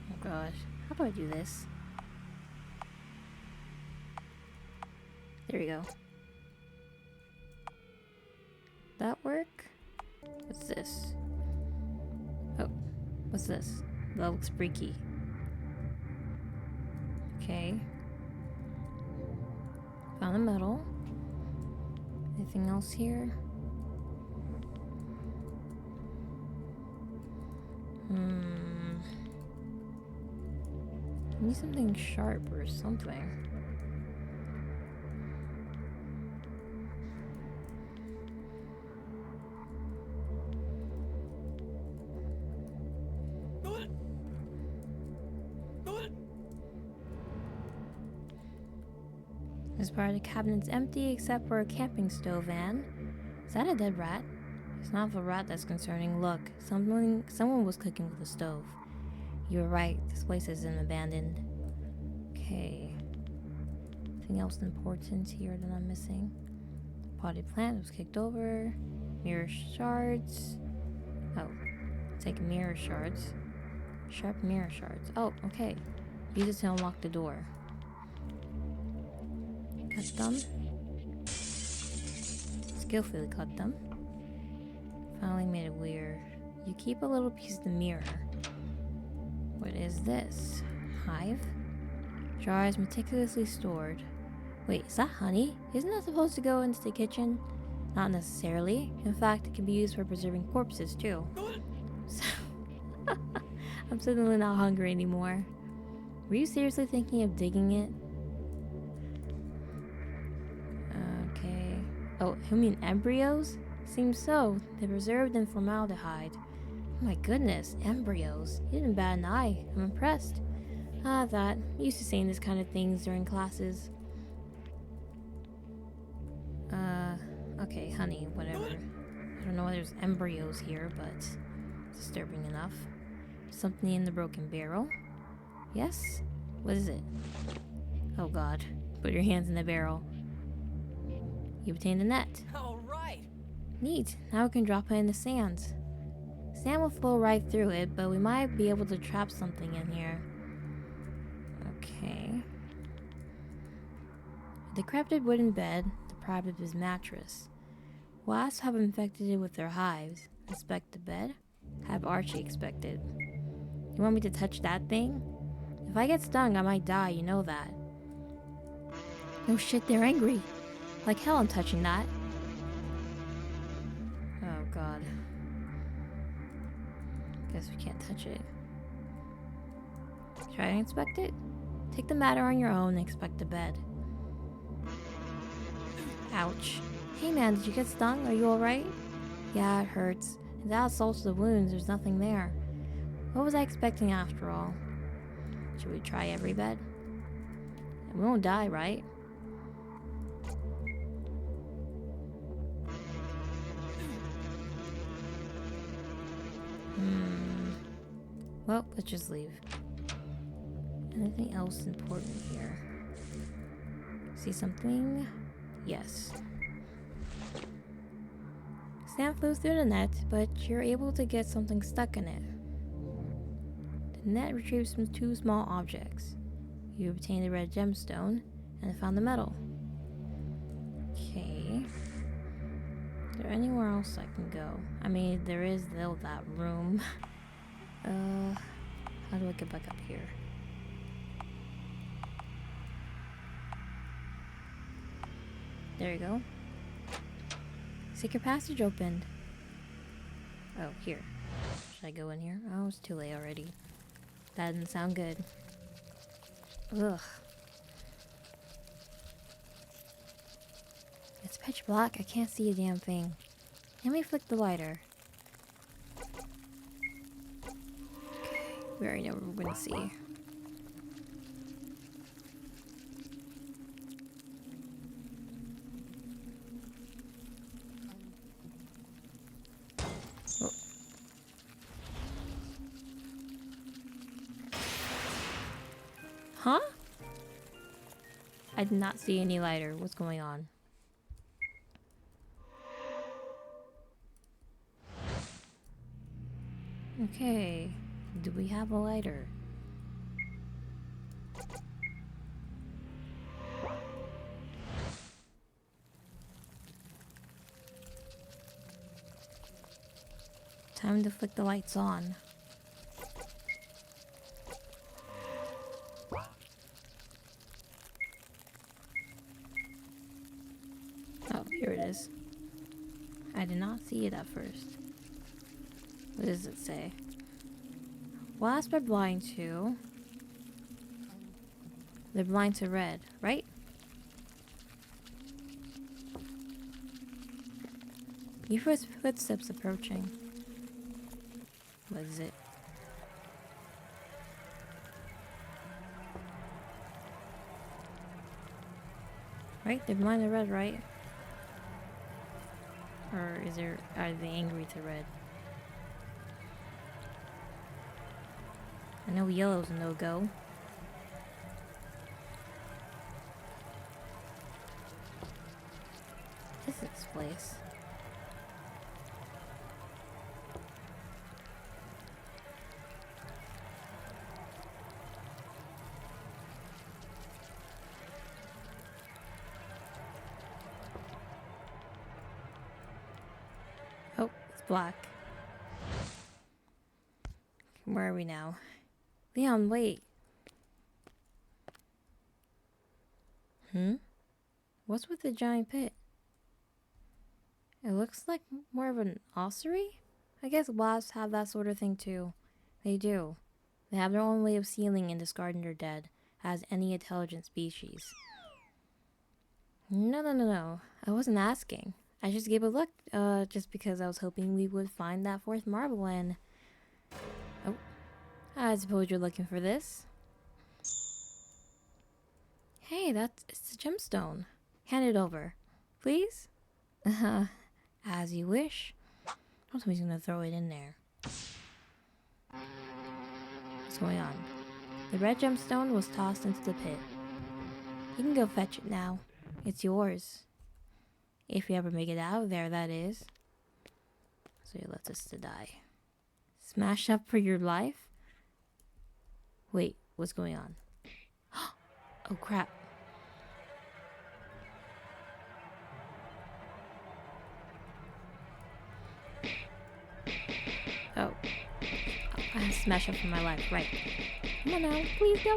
Oh gosh, how do I do this? There we go. That work? What's this? Oh, what's this? That looks freaky. Okay. Found a medal. Anything else here? I need something sharp or something. This part of the cabinet's empty except for a camping stove and... Is that a dead rat? It's not the rat that's concerning. Look, someone was cooking with the stove. You were right, this place isn't abandoned. Okay. Anything else important here that I'm missing? Potted plant was kicked over. Mirror shards. Oh, take mirror shards. Sharp mirror shards. Oh, okay. Use it to unlock the door. Cut them. Skillfully cut them. Finally made it weird. You keep a little piece of the mirror. What is this? Hive? Jars meticulously stored. Wait, is that honey? Isn't that supposed to go into the kitchen? Not necessarily. In fact, it can be used for preserving corpses too. So I'm suddenly not hungry anymore. Were you seriously thinking of digging it? Okay. Oh, you mean embryos? Seems so. They're preserved in formaldehyde. Oh my goodness, embryos. You didn't bat an eye. I'm impressed. That. Used to saying this kind of things during classes. Okay, honey, whatever. I don't know why there's embryos here, but disturbing enough. Something in the broken barrel? Yes? What is it? Oh god. Put your hands in the barrel. You obtained a net. All right. Neat. Now we can drop it in the sand. Sand will flow right through it, but we might be able to trap something in here. Okay. A decrepit wooden bed, deprived of his mattress. Wasps have infected it with their hives. Inspect the bed? Have Archie expected. You want me to touch that thing? If I get stung, I might die, you know that. No shit, they're angry. Like hell I'm touching that. Oh god. Guess we can't touch it. Try to inspect it? Take the matter on your own and inspect the bed. Ouch. Hey man, did you get stung? Are you alright? Yeah, it hurts. And that salts the wounds, there's nothing there. What was I expecting after all? Should we try every bed? And we won't die, right? Well, let's just leave. Anything else important here? See something? Yes. Sand flows through the net, but you're able to get something stuck in it. The net retrieves from two small objects. You obtained a red gemstone and found the metal. Okay. Is there anywhere else I can go? I mean, there is still that room. How do I get back up here? There you go. Secret passage opened. Oh, here. Should I go in here? Oh, it's too late already. That didn't sound good. Ugh. It's pitch black. I can't see a damn thing. Let me flick the lighter. Okay. We already know what we're gonna see. Huh? I did not see any lighter. What's going on? Okay. Do we have a lighter? Time to flick the lights on. Oh, here it is. I did not see it at first. What does it say? Wasp are blind to... They're blind to red, right? You hear footsteps approaching. What is it? Right? They're blind to red, right? Or are they angry to red? I know yellow's a no-go. place. Oh, it's black. Where are we now? Leon, wait. What's with the giant pit? It looks like more of an ossuary? I guess wasps have that sort of thing too. They do. They have their own way of sealing and discarding their dead, as any intelligent species. No. I wasn't asking. I just gave a look, just because I was hoping we would find that fourth marble and... Oh. I suppose you're looking for this. Hey, it's a gemstone. Hand it over. Please? As you wish. Somebody's gonna throw it in there. What's going on? The red gemstone was tossed into the pit. You can go fetch it now. It's yours. If you ever make it out of there, that is. So he lets us to die. Smash up for your life? Wait, what's going on? Oh crap. Oh. I have to smash up for my life, right. Come on now, please go.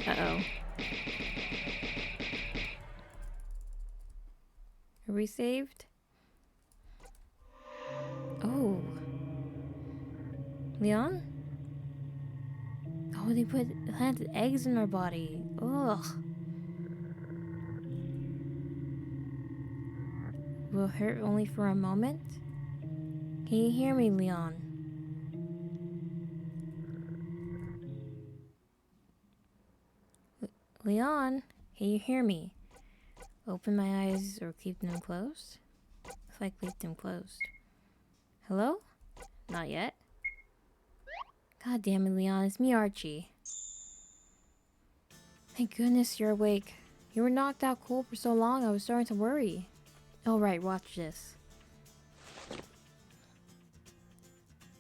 Uh-oh. Are we saved? Oh. Leon? Oh, they planted eggs in our body. Ugh. Will hurt only for a moment? Can you hear me, Leon? Leon, can you hear me? Open my eyes or keep them closed? If I keep them closed. Hello? Not yet. God damn it, Leon, it's me, Archie. Thank goodness you're awake. You were knocked out cold for so long, I was starting to worry. Alright, watch this.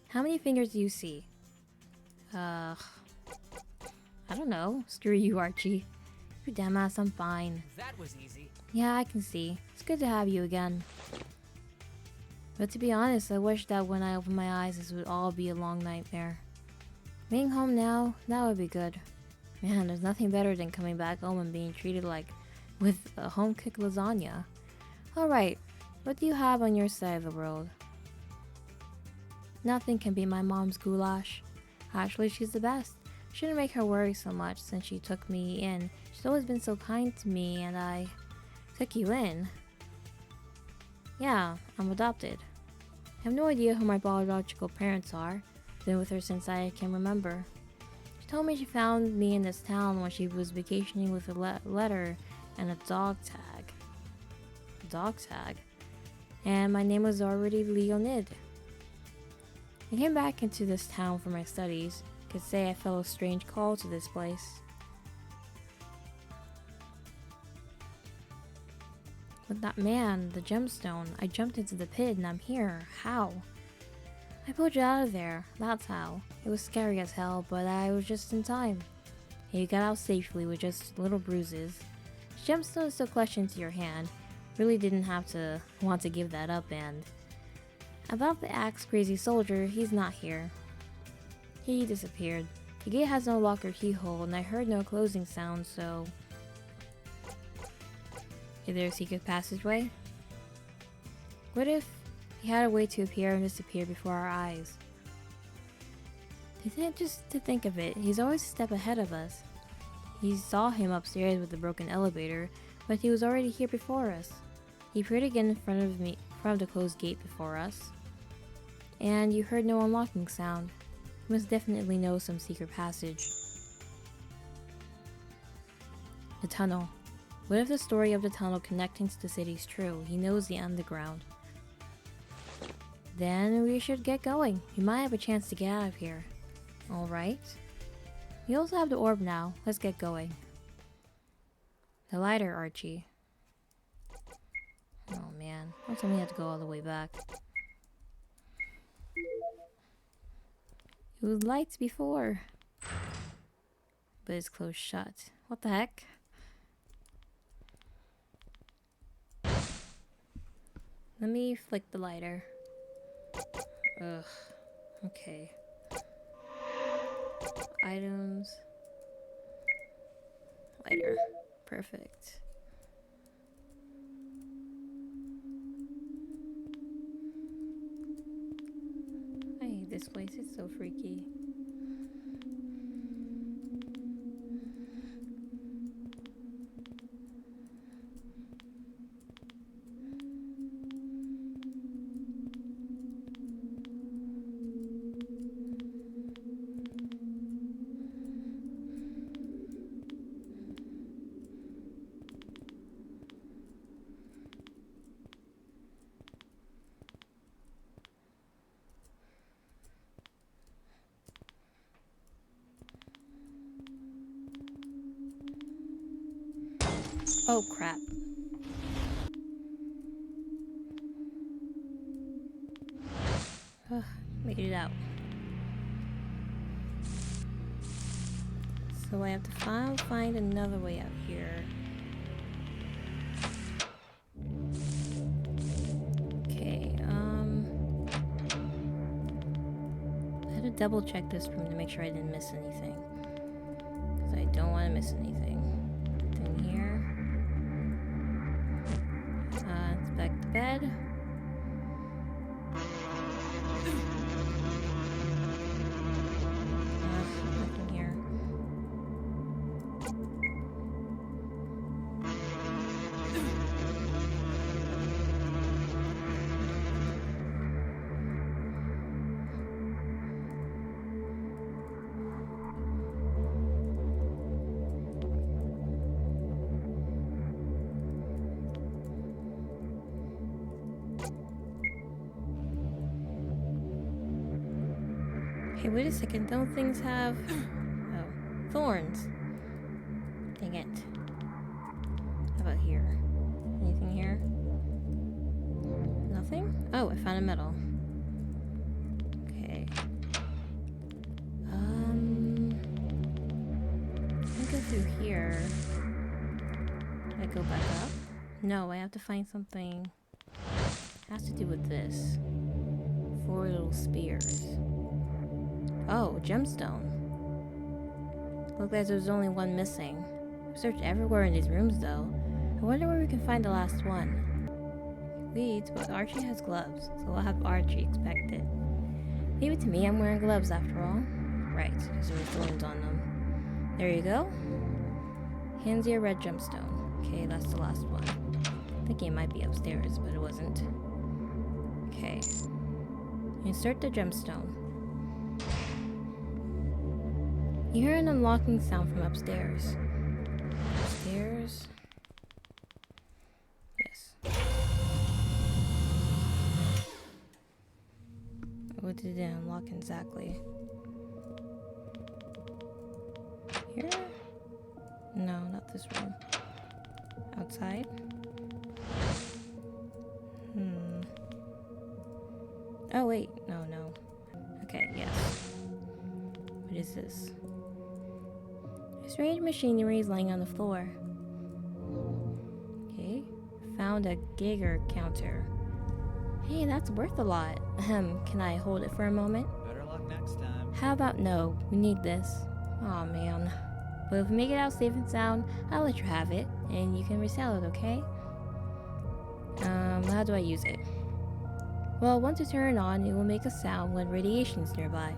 How many fingers do you see? I don't know. Screw you, Archie. You dumbass, I'm fine. That was easy. Yeah, I can see. It's good to have you again. But to be honest, I wish that when I open my eyes, this would all be a long nightmare. Being home now, that would be good. Man, there's nothing better than coming back home and being treated like with a home-cooked lasagna. Alright, what do you have on your side of the world? Nothing can beat my mom's goulash. Actually, she's the best. Shouldn't make her worry so much since she took me in. She's always been so kind to me and I took you in. Yeah, I'm adopted. I have no idea who my biological parents are. Been with her since I can remember. She told me she found me in this town when she was vacationing with a letter and a dog tag. Dog tag? And my name was already Leonid. I came back into this town for my studies. Could say I felt a strange call to this place. With that man, the gemstone, I jumped into the pit and I'm here. How? I pulled you out of there. That's how. It was scary as hell, but I was just in time. And you got out safely with just little bruises. The gemstone is still clutched into your hand. Really didn't have to want to give that up and... About the axe crazy soldier, he's not here. He disappeared. The gate has no lock or keyhole and I heard no closing sound, so... Is there a secret passageway? What if he had a way to appear and disappear before our eyes? Just to think of it, he's always a step ahead of us. He saw him upstairs with the broken elevator, but he was already here before us. He appeared again in front of the closed gate before us. And you heard no unlocking sound. He must definitely know some secret passage. The tunnel. What if the story of the tunnel connecting to the city is true? He knows the underground. Then we should get going. We might have a chance to get out of here. Alright. We also have the orb now. Let's get going. The lighter, Archie. man. Don't tell me I have to go all the way back. It was lights before. But it's closed shut. What the heck? Let me flick the lighter. Ugh. Okay. Items. Lighter. Perfect. I hate this place. It's so freaky. Oh crap. Ugh, made it out. So I have to find another way out here. Okay, I had to double check this room to make sure I didn't miss anything. Because I don't want to miss anything. In here. It's back to bed. Nothing here. Hey, wait a second. Don't things have... Oh, thorns. Dang it. How about here? Anything here? Nothing? Oh, I found a medal. Okay. Let me go through here. Can I go back up? No, I have to find something. It has to do with this. 4 little spears. Oh, gemstone. Looked like there was only one missing. I've searched everywhere in these rooms though. I wonder where we can find the last one. Leads, but Archie has gloves, so we'll have Archie inspect it. Leave it to me, I'm wearing gloves after all. Right, because there were thorns on them. There you go. Hands you a red gemstone. Okay, that's the last one. Thinking it might be upstairs, but it wasn't. Okay. Insert the gemstone. You hear an unlocking sound from upstairs. Upstairs? Yes. What did it unlock exactly? Here? No, not this room. Outside? Oh wait, no. Okay, yes. What is this? Strange machinery is laying on the floor. Okay. Found a Geiger counter. Hey, that's worth a lot. Can I hold it for a moment? Better luck next time. How about no? We need this. Aw, man. But if we make it out safe and sound, I'll let you have it, and you can resell it, okay? How do I use it? Well, once you turn it on, it will make a sound when radiation is nearby.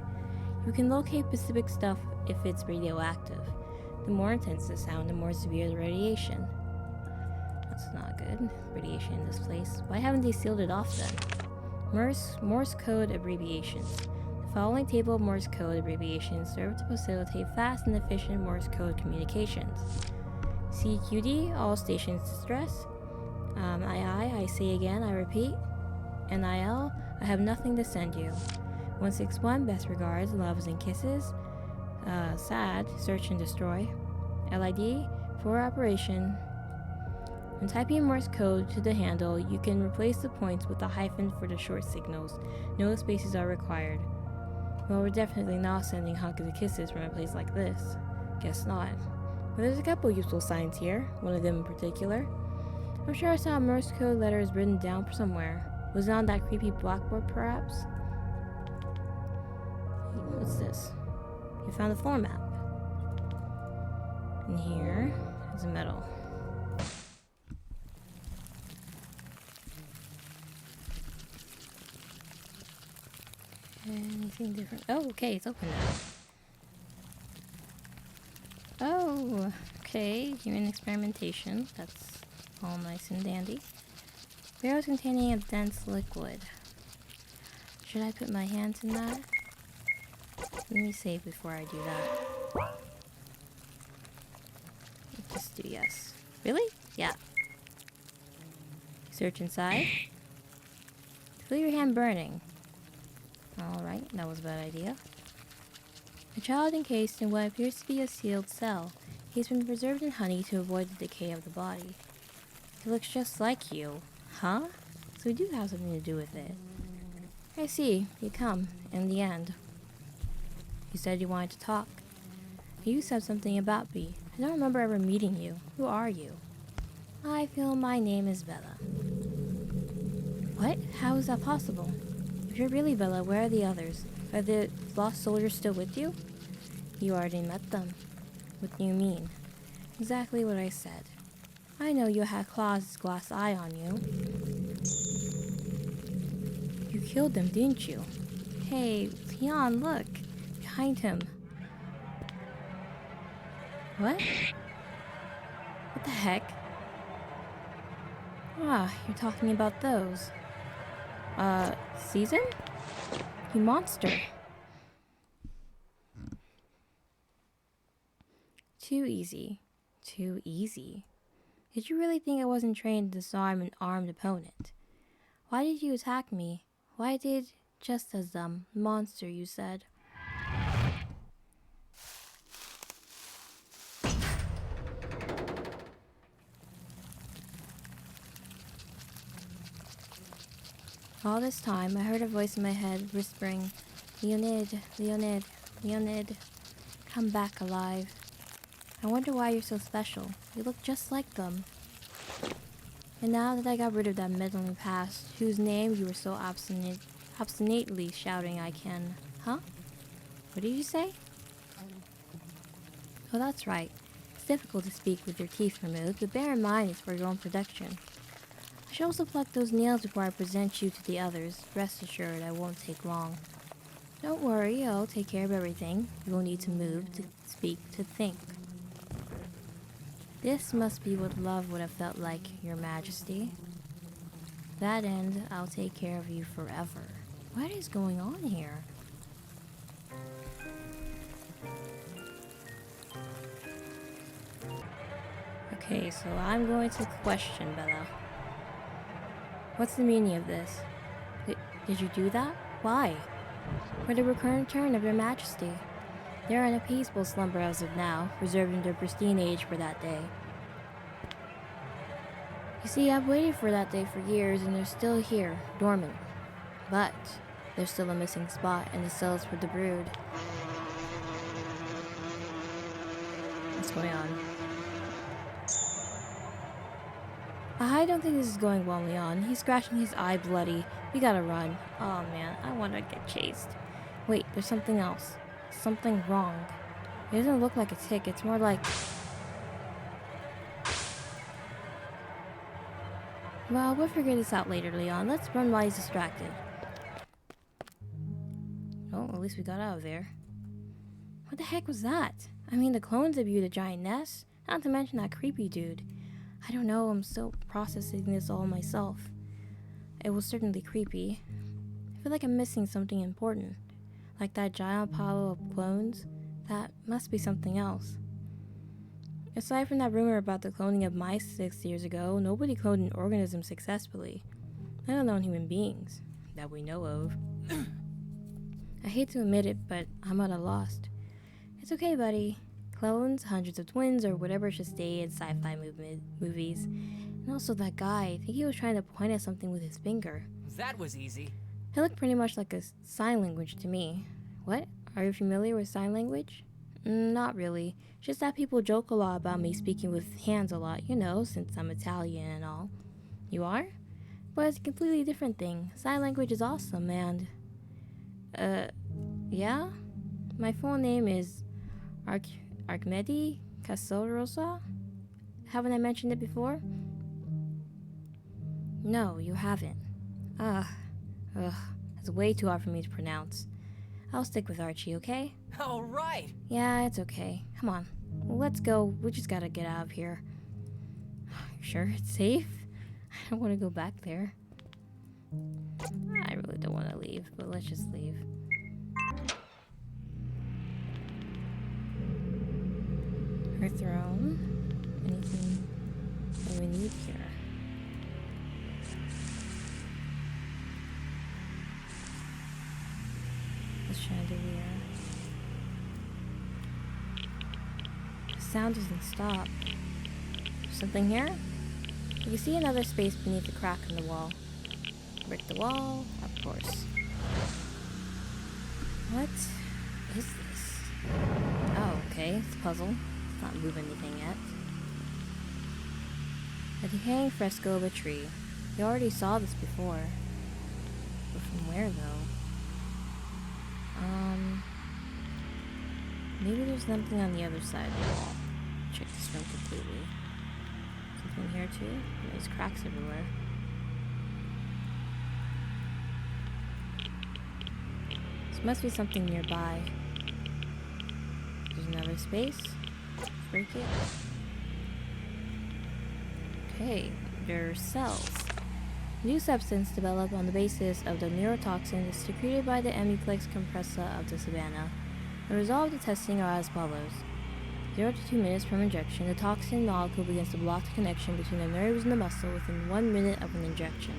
You can locate specific stuff if it's radioactive. The more intense the sound, the more severe the radiation. That's not good. Radiation in this place. Why haven't they sealed it off then? Morse code abbreviations. The following table of Morse code abbreviations serve to facilitate fast and efficient Morse code communications. CQD, all stations distress. I say again, I repeat. NIL, I have nothing to send you. 161, best regards, loves and kisses. SAD, search and destroy. LID, for operation. When typing Morse code to the handle, you can replace the points with a hyphen for the short signals. No spaces are required. Well, we're definitely not sending hugs and kisses from a place like this. Guess not. But there's a couple useful signs here, one of them in particular. I'm sure I saw Morse code letters written down somewhere. Was it on that creepy blackboard, perhaps? What's this? You found the floor map. And here is a medal. Anything different? Oh, okay, it's open now. Oh, okay, human experimentation. That's all nice and dandy. Barrels containing a dense liquid. Should I put my hands in that? Let me save before I do that. Just do yes. Really? Yeah. Search inside. Feel your hand burning. Alright, that was a bad idea. A child encased in what appears to be a sealed cell. He's been preserved in honey to avoid the decay of the body. He looks just like you. Huh? So we do have something to do with it. I see. You come. In the end. You said you wanted to talk. You said something about me. I don't remember ever meeting you. Who are you? I feel my name is Bella. What? How is that possible? If you're really Bella, where are the others? Are the lost soldiers still with you? You already met them. What do you mean? Exactly what I said. I know you had Claw's glass eye on you. You killed them, didn't you? Hey, Leon, look. Behind him. What? What the heck? Ah, you're talking about those. Season? You monster. Too easy. Too easy. Did you really think I wasn't trained to disarm an armed opponent? Why did you attack me? Why did just as monster you said? All this time, I heard a voice in my head whispering, Leonid, Leonid, Leonid, come back alive. I wonder why you're so special. You look just like them. And now that I got rid of that meddling past, whose name you were so obstinately shouting I can... Huh? What did you say? Oh, that's right. It's difficult to speak with your teeth removed, but bear in mind it's for your own protection. I should also pluck those nails before I present you to the others. Rest assured, I won't take long. Don't worry, I'll take care of everything. You won't need to move, to speak, to think. This must be what love would have felt like, Your Majesty. To that end, I'll take care of you forever. What is going on here? Okay, so I'm going to question Bella. What's the meaning of this? Did you do that? Why? For the recurrent turn of Your Majesty. They're in a peaceful slumber as of now, reserving their pristine age for that day. You see, I've waited for that day for years, and they're still here, dormant. But there's still a missing spot in the cells for the brood. What's going on? I don't think this is going well, Leon. He's scratching his eye bloody. We gotta run. Oh man, I wanna get chased. Wait, there's something else. Something wrong. It doesn't look like a tick, it's more like... Well, we'll figure this out later, Leon. Let's run while he's distracted. Oh, at least we got out of there. What the heck was that? I mean, the clones debuted a giant nest. Not to mention that creepy dude. I don't know, I'm still processing this all myself. It was certainly creepy. I feel like I'm missing something important. Like that giant pile of clones. That must be something else. Aside from that rumor about the cloning of mice 6 years ago, nobody cloned an organism successfully. Let alone human beings. That we know of. I hate to admit it, but I'm at a loss. It's okay, buddy. Clones, hundreds of twins, or whatever should stay in sci-fi movies. And also that guy, I think he was trying to point at something with his finger. That was easy. It looked pretty much like a sign language to me. What? Are you familiar with sign language? Not really. Just that people joke a lot about me speaking with hands a lot, you know, since I'm Italian and all. You are? But it's a completely different thing. Sign language is awesome, and... yeah? My full name is Archimede Casorosa? Haven't I mentioned it before? No, you haven't. Ugh. That's way too hard for me to pronounce. I'll stick with Archie, okay? All right. Yeah, it's okay. Come on. Let's go. We just gotta get out of here. You sure it's safe? I don't want to go back there. I really don't want to leave, but let's just leave. Her throne. Anything that we need here? The chandelier. The sound doesn't stop. Something here? You can see another space beneath the crack in the wall. Break the wall, of course. What is this? Oh, okay, it's a puzzle. It's not moving anything yet. A decaying fresco of a tree. You already saw this before. But from where, though? Maybe there's something on the other side of the wall. Check this room completely. Something here too? There's cracks everywhere. This must be something nearby. There's another space. Break it. Okay, there are cells. New substance developed on the basis of the neurotoxin is secreted by the hemiplex compressa of the savannah. The result of the testing are as follows. 0 to 2 minutes from injection, the toxin molecule begins to block the connection between the nerves and the muscle within 1 minute of an injection.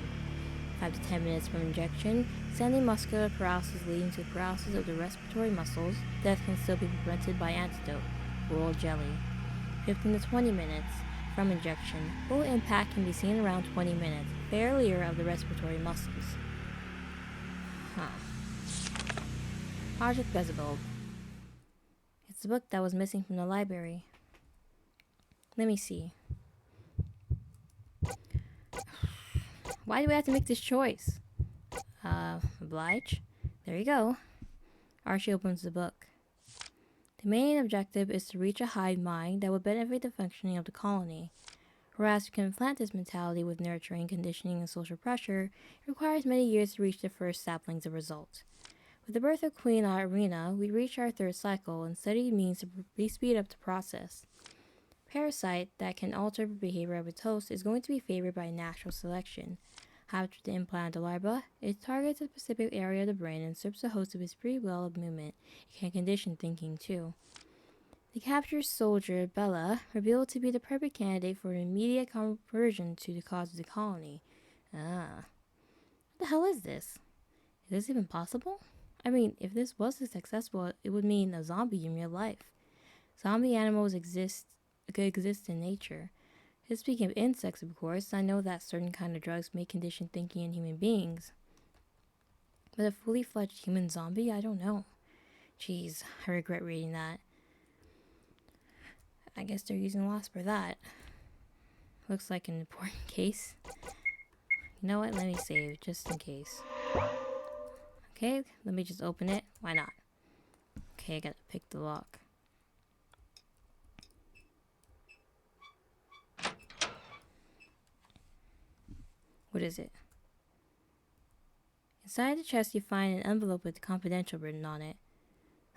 5 to 10 minutes from injection, sending muscular paralysis leading to paralysis of the respiratory muscles. Death can still be prevented by antidote, oral jelly. 15 to 20 minutes from injection, full impact can be seen around 20 minutes. Failure of the respiratory muscles. Project Beelzebub. It's the book that was missing from the library. Let me see. Why do we have to make this choice? Oblige. There you go. Archie opens the book. The main objective is to reach a hive mind that would benefit the functioning of the colony. Whereas you can implant this mentality with nurturing, conditioning, and social pressure, it requires many years to reach the first saplings of result. With the birth of Queen Irina, we reach our third cycle, and studied means to speed up the process. Parasite that can alter the behavior of its host is going to be favored by natural selection. After the implant of the larva, it targets a specific area of the brain and strips the host of its free will of movement. It can condition thinking too. The captured soldier, Bella, revealed to be the perfect candidate for an immediate conversion to the cause of the colony. What the hell is this? Is this even possible? I mean, if this was successful, it would mean a zombie in real life. Zombie animals could exist in nature. Speaking of insects, of course, I know that certain kind of drugs may condition thinking in human beings. But a fully fledged human zombie? I don't know. Jeez, I regret reading that. I guess they're using Wasp for that. Looks like an important case. You know what? Let me save, just in case. Okay, let me just open it. Why not? Okay, I gotta pick the lock. What is it? Inside the chest you find an envelope with confidential written on it.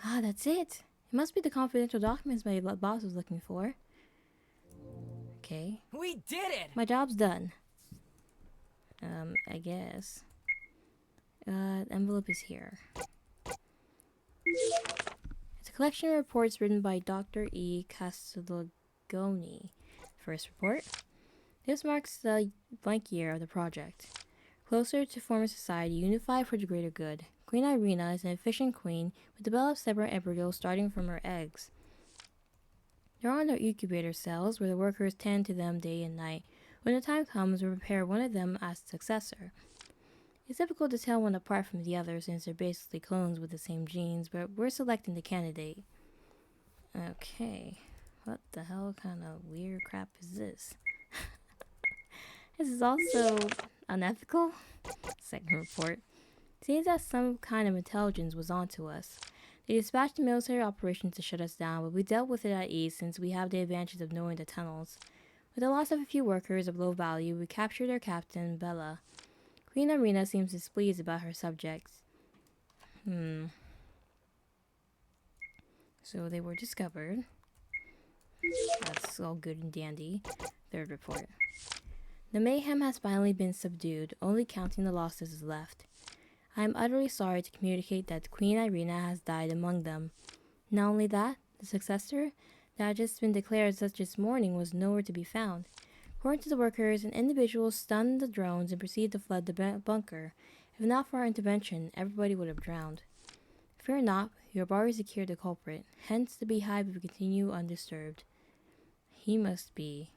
Ah, that's it! It must be the confidential documents my boss was looking for. Okay. We did it! My job's done. I guess. The envelope is here. It's a collection of reports written by Dr. E. Castiglione. First report. This marks the blank year of the project. Closer to form a society unified for the greater good. Queen Irina is an efficient queen who develops separate embryos starting from her eggs. There are no incubator cells where the workers tend to them day and night. When the time comes, we'll prepare one of them as successor. It's difficult to tell one apart from the other since they're basically clones with the same genes, but we're selecting the candidate. Okay, what the hell kind of weird crap is this? This is also unethical? Second report. Seems that some kind of intelligence was onto us. They dispatched a military operation to shut us down, but we dealt with it at ease since we have the advantage of knowing the tunnels. With the loss of a few workers of low value, we captured their captain, Bella. Queen Irina seems displeased about her subjects. So they were discovered. That's all good and dandy. Third report. The mayhem has finally been subdued, only counting the losses is left. I am utterly sorry to communicate that Queen Irina has died among them. Not only that, the successor that had just been declared such this morning was nowhere to be found. According to the workers, an individual stunned the drones and proceeded to flood the bunker. If not for our intervention, everybody would have drowned. Fear not, you have already secured the culprit. Hence, the beehive will continue undisturbed. He must be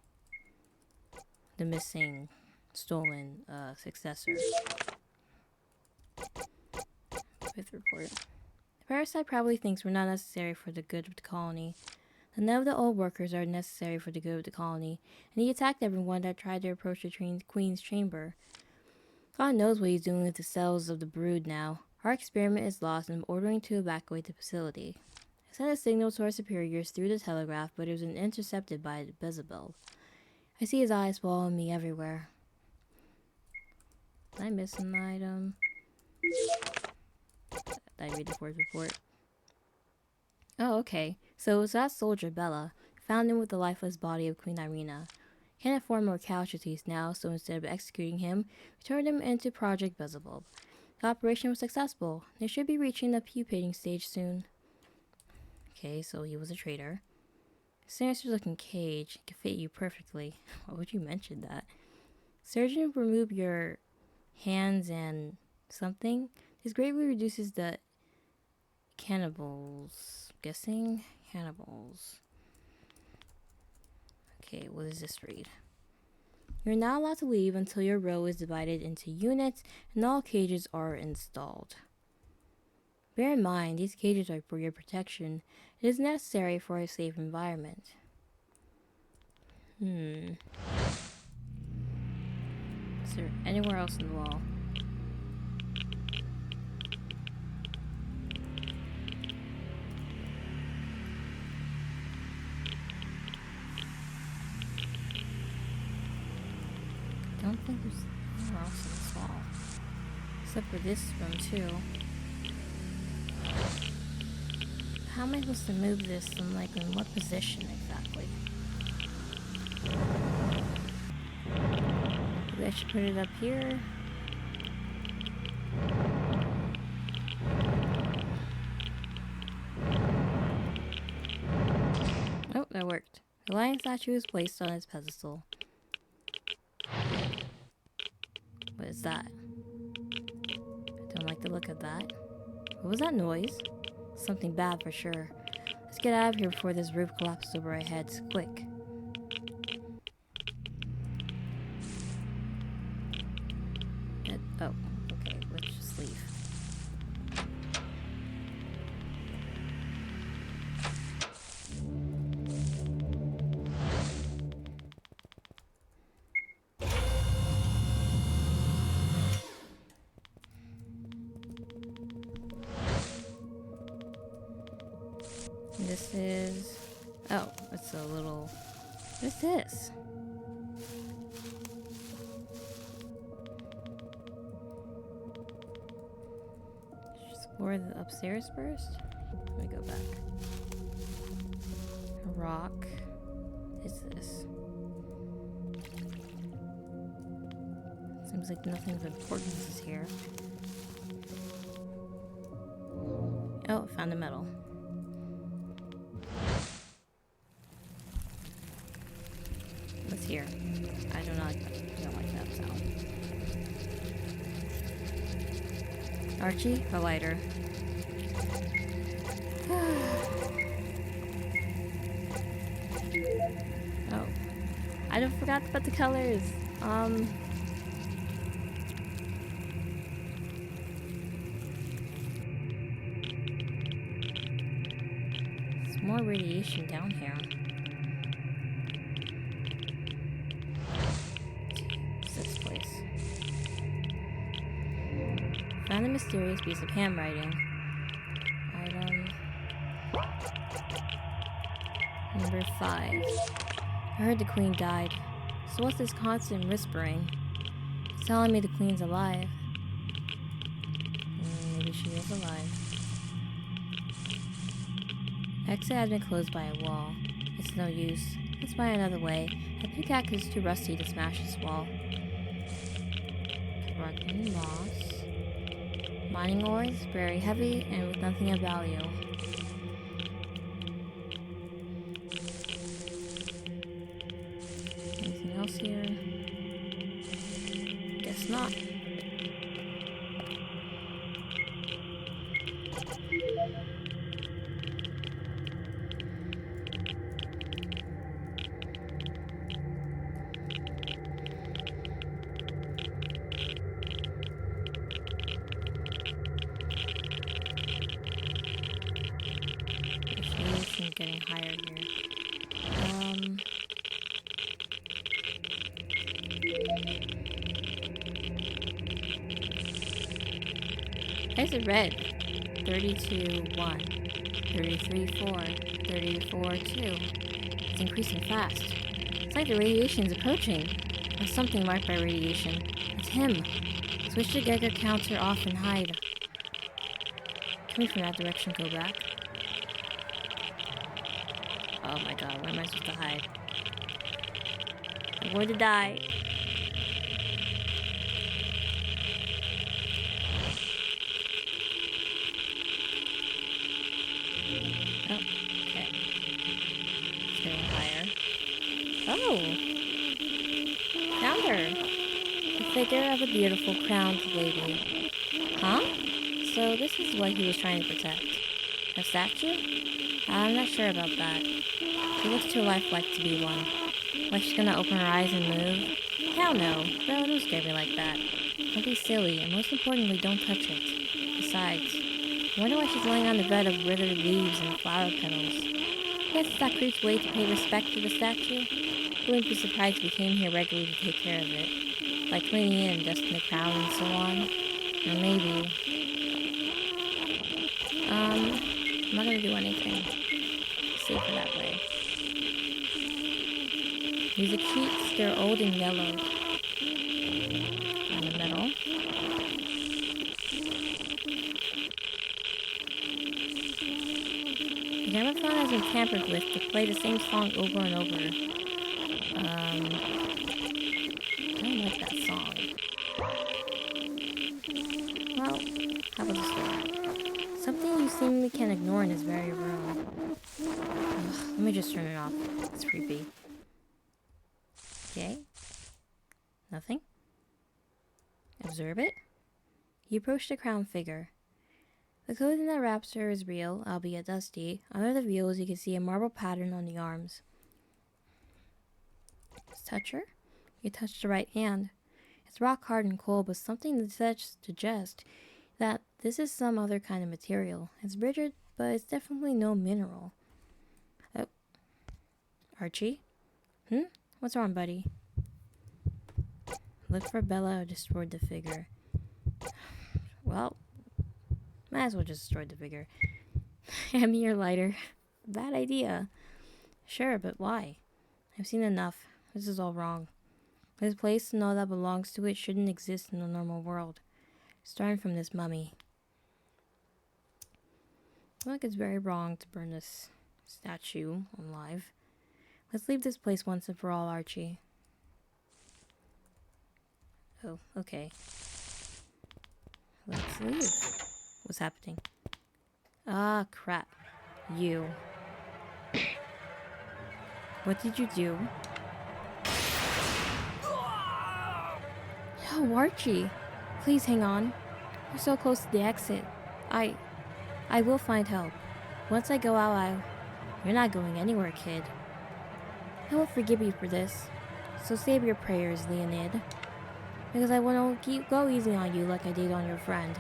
the missing, stolen successor. Fifth report. The parasite probably thinks we're not necessary for the good of the colony. None of the old workers are necessary for the good of the colony, and he attacked everyone that tried to approach the Queen's chamber. God knows what he's doing with the cells of the brood now. Our experiment is lost, and I'm ordering to evacuate the facility. I sent a signal to our superiors through the telegraph, but it was intercepted by Beelzebub. I see his eyes following me everywhere. Did I miss an item? Did I read the fourth report? Oh, okay. So it was that soldier, Bella, found him with the lifeless body of Queen Irina. Can't afford more casualties now, so instead of executing him, we turned him into Project Beelzebub. The operation was successful. They should be reaching the pupating stage soon. Okay, so he was a traitor. Sinister-looking cage can fit you perfectly. Why would you mention that? Surgeon, remove your hands and something. This greatly reduces the cannibals. Guessing cannibals. Okay, what does this read? You're not allowed to leave until your row is divided into units and all cages are installed. Bear in mind, these cages are for your protection. It is necessary for a safe environment. Is there anywhere else in the wall? I don't think there's anywhere else in this wall. Except for this room, too. How am I supposed to move this and, like, in what position exactly? Maybe I should put it up here. Oh, that worked. The lion statue is placed on its pedestal. What is that? I don't like the look of that. What was that noise? Something bad for sure. Let's get out of here before this roof collapses over our heads. Quick. Oh, okay. Let's just leave. This is... Oh, it's a little... What is this? Explore the upstairs first? Let me go back. A rock. What is this? Seems like nothing of importance is here. Oh, I found a medal. What's here? I don't like that sound. Archie, a lighter. Oh. I don't forgot about the colors. There's more radiation down here. What's this place? Found a mysterious piece of handwriting. Item number 5. I heard the queen died. So what's this constant whispering? It's telling me the queen's alive. Maybe she is alive. Exit has been closed by a wall. It's no use. Let's find another way. A pickaxe is too rusty to smash this wall. Rotten moss. Mining ores, very heavy and with nothing of value. Anything else here? Guess not. Getting higher here. There's a red. 32-1. 33-4. 34-2. It's increasing fast. It's like the radiation's approaching. Or something marked by radiation. It's him. Switch the Geiger counter off and hide. Coming from that direction, go back. Oh my god, where am I supposed to hide? I'm going to die. Oh, okay. It's getting higher. Oh! Found her! The figure of a beautiful crowned lady. Huh? So this is what he was trying to protect. A statue? I'm not sure about that. She looks too lifelike to be one. Like she's gonna open her eyes and move? Hell no. Don't scare me like that. Don't be silly, and most importantly, don't touch it. Besides, I wonder why she's laying on the bed of withered leaves and flower petals. Guess it's that creep's way to pay respect to the statue? Wouldn't be surprised if we came here regularly to take care of it. Like cleaning it and dusting the crown and so on. Or maybe... I'm not gonna do anything. Safer that way. Music sheets, they're old and yellowed. In the middle. The gramophone has been tampered with to play the same song over and over. I don't like that song. Well, how about the story? Something you seemingly can ignore in this very room. Ugh, let me just turn it off. It's creepy. Okay. Nothing. Observe it. You approach the crown figure. The clothing that wraps her is real, albeit dusty. Under the veils, you can see a marble pattern on the arms. Just touch her. You touch the right hand. It's rock hard and cold, but something that suggests that this is some other kind of material. It's rigid, but it's definitely no mineral. Oh. Archie? What's wrong, buddy? Look for Bella or destroyed the figure. Well, might as well just destroy the figure. Hand me your lighter. Bad idea. Sure, but why? I've seen enough. This is all wrong. This place and all that belongs to it shouldn't exist in the normal world. Starting from this mummy. I feel like it's very wrong to burn this statue alive. Let's leave this place once and for all, Archie. Oh, okay. Let's leave. What's happening? Ah, crap. You. What did you do? Oh, Archie. Please hang on. We're so close to the exit. I will find help. Once I go out, You're not going anywhere, kid. I will forgive you for this. So save your prayers, Leonid. Because I won't go easy on you like I did on your friend.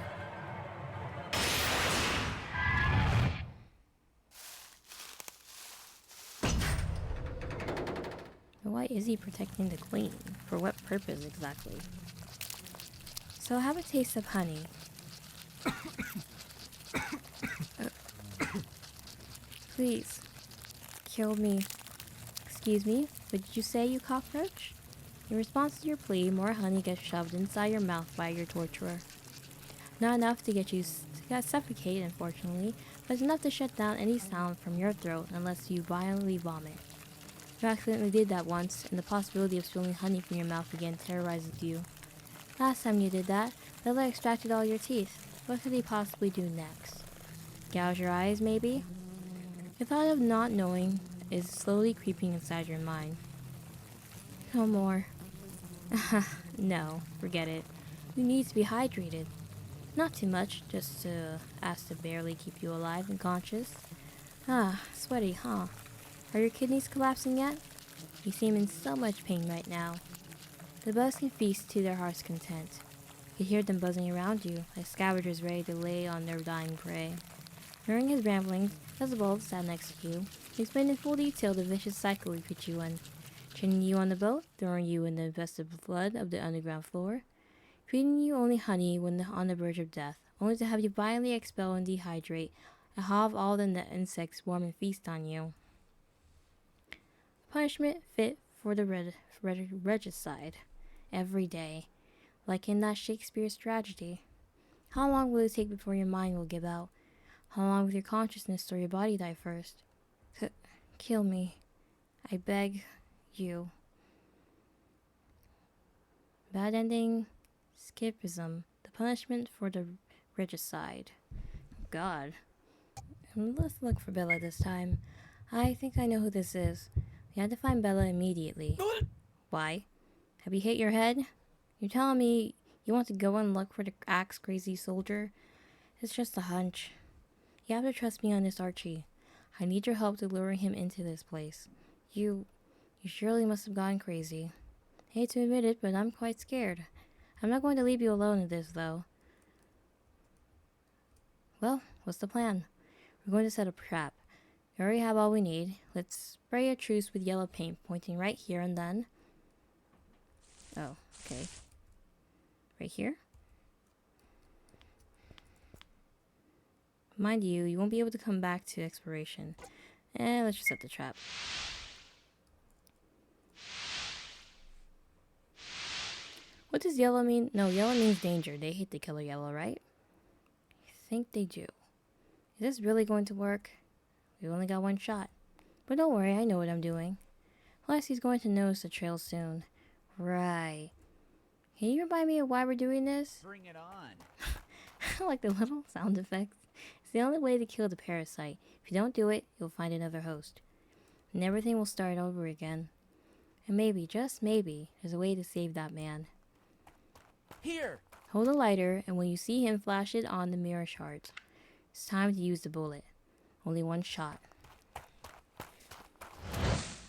But why is he protecting the queen? For what purpose exactly? So have a taste of honey. Please. Kill me. Excuse me, what did you say, you cockroach? In response to your plea, more honey gets shoved inside your mouth by your torturer. Not enough to get you to suffocate, unfortunately, but it's enough to shut down any sound from your throat unless you violently vomit. You accidentally did that once, and the possibility of spilling honey from your mouth again terrorizes you. Last time you did that, Bella extracted all your teeth. What could he possibly do next? Gouge your eyes, maybe? The thought of not knowing is slowly creeping inside your mind. No more. No, forget it. You need to be hydrated. Not too much, just as to barely keep you alive and conscious. Ah, sweaty, huh? Are your kidneys collapsing yet? You seem in so much pain right now. The bugs can feast to their heart's content. You hear them buzzing around you, like scavengers ready to lay on their dying prey. During his ramblings, Jezebel sat next to you, explained in full detail the vicious cycle he put you in, chaining you on the boat, throwing you in the infested flood of the underground floor, feeding you only honey when on the verge of death, only to have you violently expel and dehydrate, and have all the insects swarm and feast on you. Punishment fit for the regicide, every day, like in that Shakespeare's tragedy. How long will it take before your mind will give out? How long will your consciousness or your body die first? Kill me. I beg you. Bad ending. Scaphism. The punishment for the regicide. God. Let's look for Bella this time. I think I know who this is. We have to find Bella immediately. Why? Have you hit your head? You're telling me you want to go and look for the axe-crazy soldier? It's just a hunch. You have to trust me on this, Archie. I need your help to lure him into this place. You surely must have gone crazy. Hate to admit it, but I'm quite scared. I'm not going to leave you alone in this, though. Well, what's the plan? We're going to set a trap. We already have all we need. Let's spray a truce with yellow paint, pointing right here and then... Oh, okay. Right here? Mind you, you won't be able to come back to exploration. Let's just set the trap. What does yellow mean? No, yellow means danger. They hate the color yellow, right? I think they do. Is this really going to work? We've only got one shot. But don't worry, I know what I'm doing. Plus, he's going to notice the trail soon. Right. Can you remind me of why we're doing this? Bring it on. I like the little sound effects. It's the only way to kill the parasite. If you don't do it, you'll find another host. And everything will start over again. And maybe, just maybe, there's a way to save that man. Here! Hold a lighter, and when you see him, flash it on the mirror shards. It's time to use the bullet. Only one shot.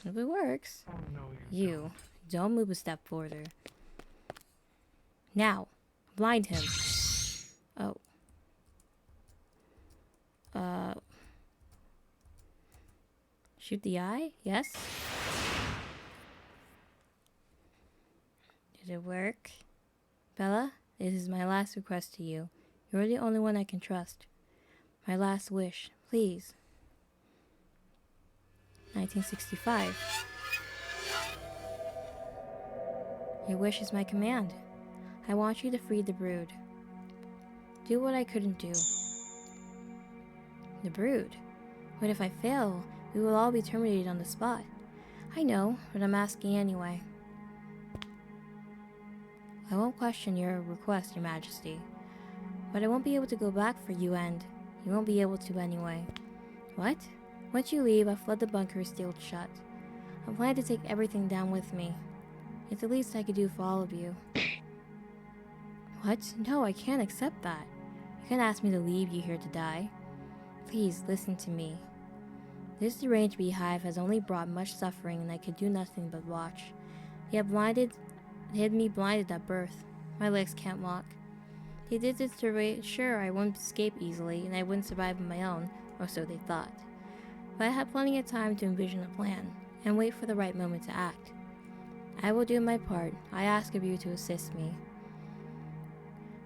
If it works, Oh, no, you don't move a step further. Now, blind him. Oh. Shoot the eye? Yes? Did it work? Bella, this is my last request to you. You're the only one I can trust. My last wish, please. 1965. Your wish is my command. I want you to free the brood. Do what I couldn't do. The brood? What if I fail? We will all be terminated on the spot. I know, but I'm asking anyway. I won't question your request, Your Majesty. But I won't be able to go back for you, and you won't be able to anyway. What? Once you leave, I'll flood the bunker sealed shut. I plan to take everything down with me. It's the least I could do for all of you. What? No, I can't accept that. You can't ask me to leave you here to die. Please, listen to me. This deranged beehive has only brought much suffering, and I could do nothing but watch. They had me blinded at birth. My legs can't walk. They did this to make sure I wouldn't escape easily and I wouldn't survive on my own, or so they thought. But I had plenty of time to envision a plan and wait for the right moment to act. I will do my part. I ask of you to assist me.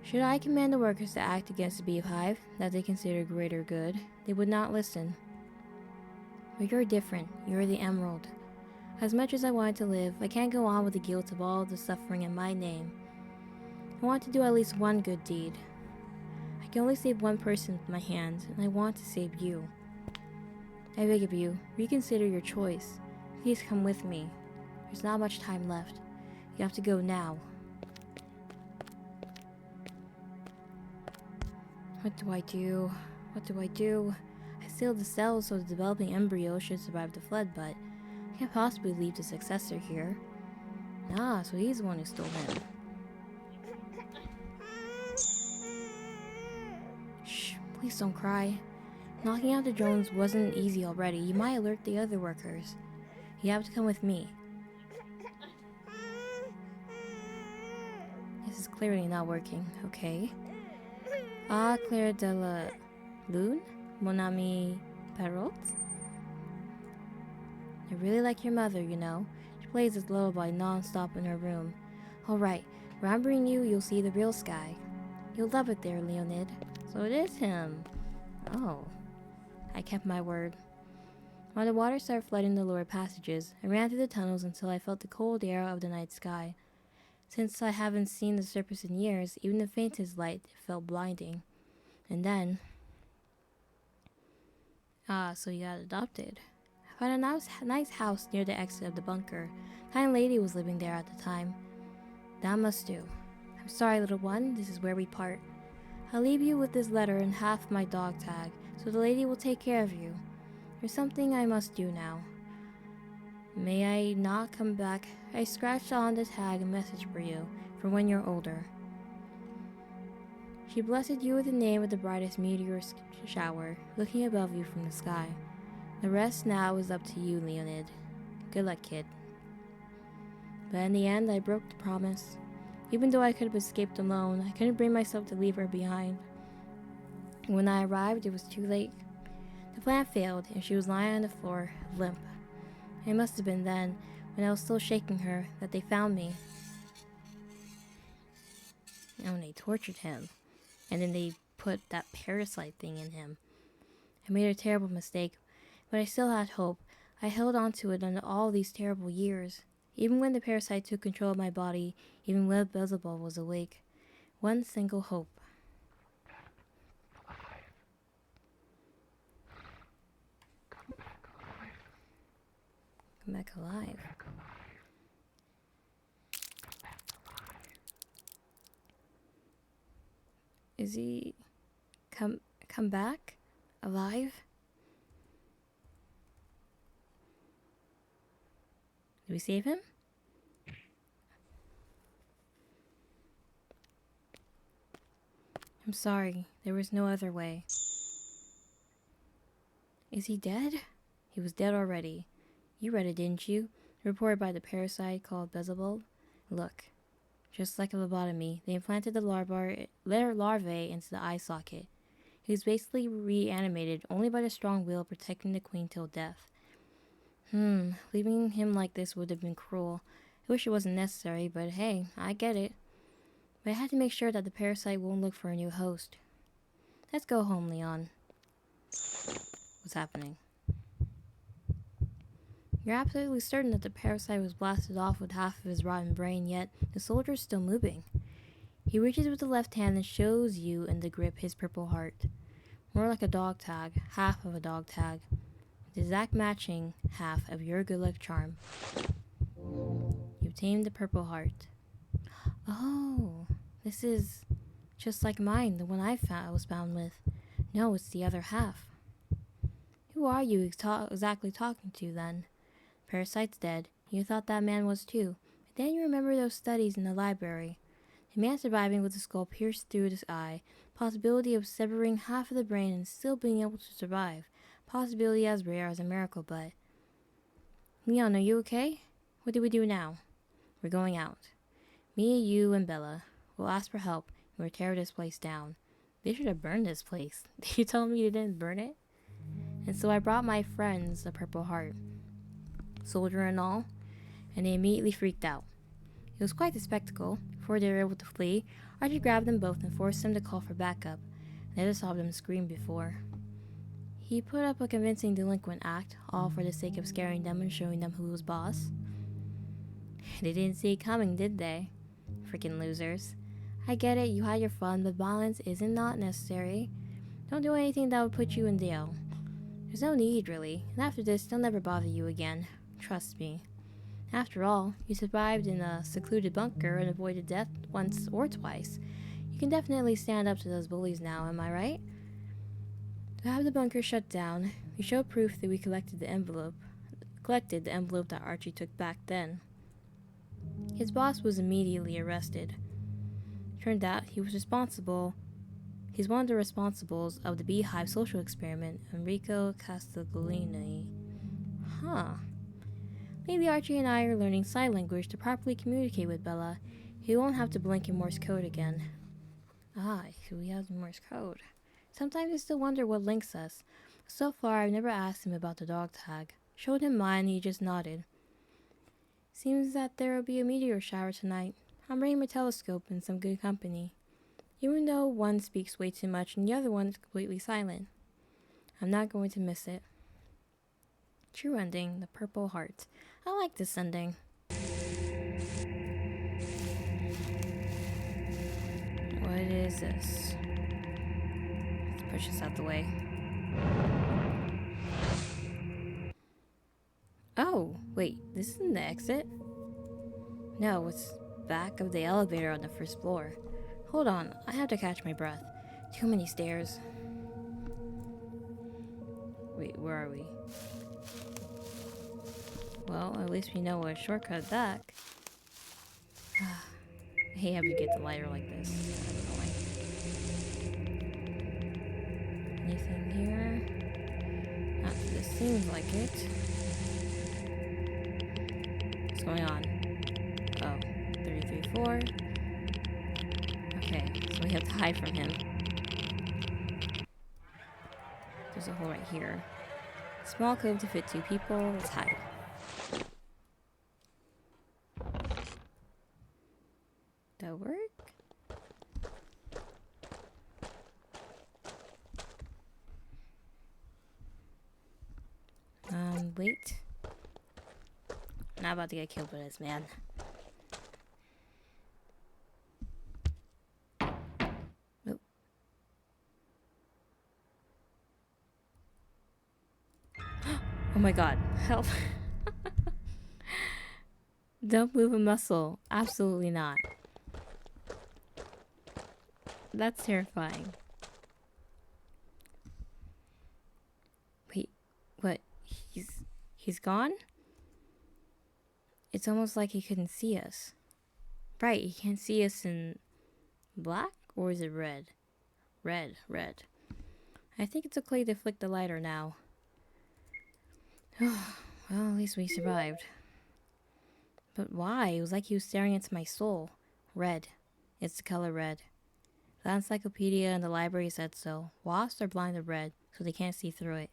Should I command the workers to act against the beehive that they consider greater good, they would not listen. But you're different. You're the emerald. As much as I want to live, I can't go on with the guilt of all the suffering in my name. I want to do at least one good deed. I can only save one person with my hands, and I want to save you. I beg of you, reconsider your choice. Please come with me. There's not much time left. You have to go now. What do I do? What do I do? I sealed the cells so the developing embryo should survive the flood, but I can't possibly leave the successor here. Ah, so he's the one who stole him. Shh, please don't cry. Knocking out the drones wasn't easy already. You might alert the other workers. You have to come with me. This is clearly not working, okay? Ah, Claire de la Lune? Mon ami Perrault? I really like your mother, you know. She plays this lullaby non-stop in her room. Alright, remembering you, you'll see the real sky. You'll love it there, Leonid. So it is him. Oh. I kept my word. While the water started flooding the lower passages, I ran through the tunnels until I felt the cold air of the night sky. Since I haven't seen the surface in years, even the faintest light felt blinding. And then... Ah, so you got adopted. I found a nice house near the exit of the bunker. A kind lady was living there at the time. That must do. I'm sorry, little one, this is where we part. I'll leave you with this letter and half my dog tag, so the lady will take care of you. There's something I must do now. May I not come back? I scratched on the tag a message for you, for when you're older. She blessed you with the name of the brightest meteor shower, looking above you from the sky. The rest now is up to you, Leonid. Good luck, kid. But in the end, I broke the promise. Even though I could have escaped alone, I couldn't bring myself to leave her behind. When I arrived, it was too late. The plan failed, and she was lying on the floor, limp. It must have been then, when I was still shaking her, that they found me. And they tortured him. And then they put that parasite thing in him. I made a terrible mistake, but I still had hope. I held on to it under all these terrible years. Even when the parasite took control of my body, even when Beelzebub was awake. One single hope. Come back alive. Is he come back alive? Did we save him? I'm sorry, there was no other way. Is he dead? He was dead already. You read it, didn't you? Reported by the parasite called Beelzebub. Look, just like a lobotomy, they implanted the larvae into the eye socket. He was basically reanimated only by the strong will protecting the queen till death. Leaving him like this would have been cruel. I wish it wasn't necessary, but hey, I get it. But I had to make sure that the parasite won't look for a new host. Let's go home, Leon. What's happening? You're absolutely certain that the parasite was blasted off with half of his rotten brain, yet the soldier's still moving. He reaches with the left hand and shows you in the grip his purple heart. More like a dog tag, half of a dog tag. The exact matching half of your good luck charm. You've tamed the purple heart. Oh, this is just like mine, the one I was found with. No, it's the other half. Who are you exactly talking to, then? Parasite's dead. You thought that man was too. But then you remember those studies in the library. The man surviving with a skull pierced through his eye. Possibility of severing half of the brain and still being able to survive. Possibility as rare as a miracle, but... Leon, are you okay? What do we do now? We're going out. Me, you, and Bella. We'll ask for help and we'll tear this place down. They should have burned this place. You told me you didn't burn it? And so I brought my friends a Purple Heart, soldier and all, and they immediately freaked out. It was quite the spectacle. Before they were able to flee, Archie grabbed them both and forced them to call for backup. I never saw them scream before. He put up a convincing delinquent act, all for the sake of scaring them and showing them who was boss. They didn't see it coming, did they? Freaking losers. I get it, you had your fun, but violence isn't not necessary. Don't do anything that would put you in jail. There's no need, really, and after this, they'll never bother you again. Trust me. After all, you survived in a secluded bunker and avoided death once or twice. You can definitely stand up to those bullies now, am I right? To have the bunker shut down, we show proof that we collected the envelope that Archie took back then. His boss was immediately arrested. Turned out he's one of the responsibles of the Beehive social experiment, Enrico Castiglione. Huh. Maybe Archie and I are learning sign language to properly communicate with Bella. He won't have to blink in Morse code again. Ah, so we have the Morse code. Sometimes I still wonder what links us. So far, I've never asked him about the dog tag. Showed him mine and he just nodded. Seems that there will be a meteor shower tonight. I'm bringing my telescope and some good company. Even though one speaks way too much and the other one is completely silent. I'm not going to miss it. True ending, the Purple Heart. I like this ending. What is this? Let's push this out the way. Oh, wait, this isn't the exit? No, it's back of the elevator on the first floor. Hold on, I have to catch my breath. Too many stairs. Wait, where are we? Well, at least we know a shortcut back. I hate having to get the lighter like this. Anything here? Not this seems like it. What's going on? Oh, 334. Okay, so we have to hide from him. There's a hole right here. Small cove to fit 2 people. Let's hide. That work? Wait. I'm not about to get killed by this man. Nope. Oh my god. Help. Don't move a muscle. Absolutely not. That's terrifying. Wait, what? He's gone? It's almost like he couldn't see us. Right, he can't see us in black? Or is it red? Red. I think it's okay to flick the lighter now. Well, at least we survived. But why? It was like he was staring into my soul. Red. It's the color red. The encyclopedia and the library said so. Wasps are blind to red, so they can't see through it.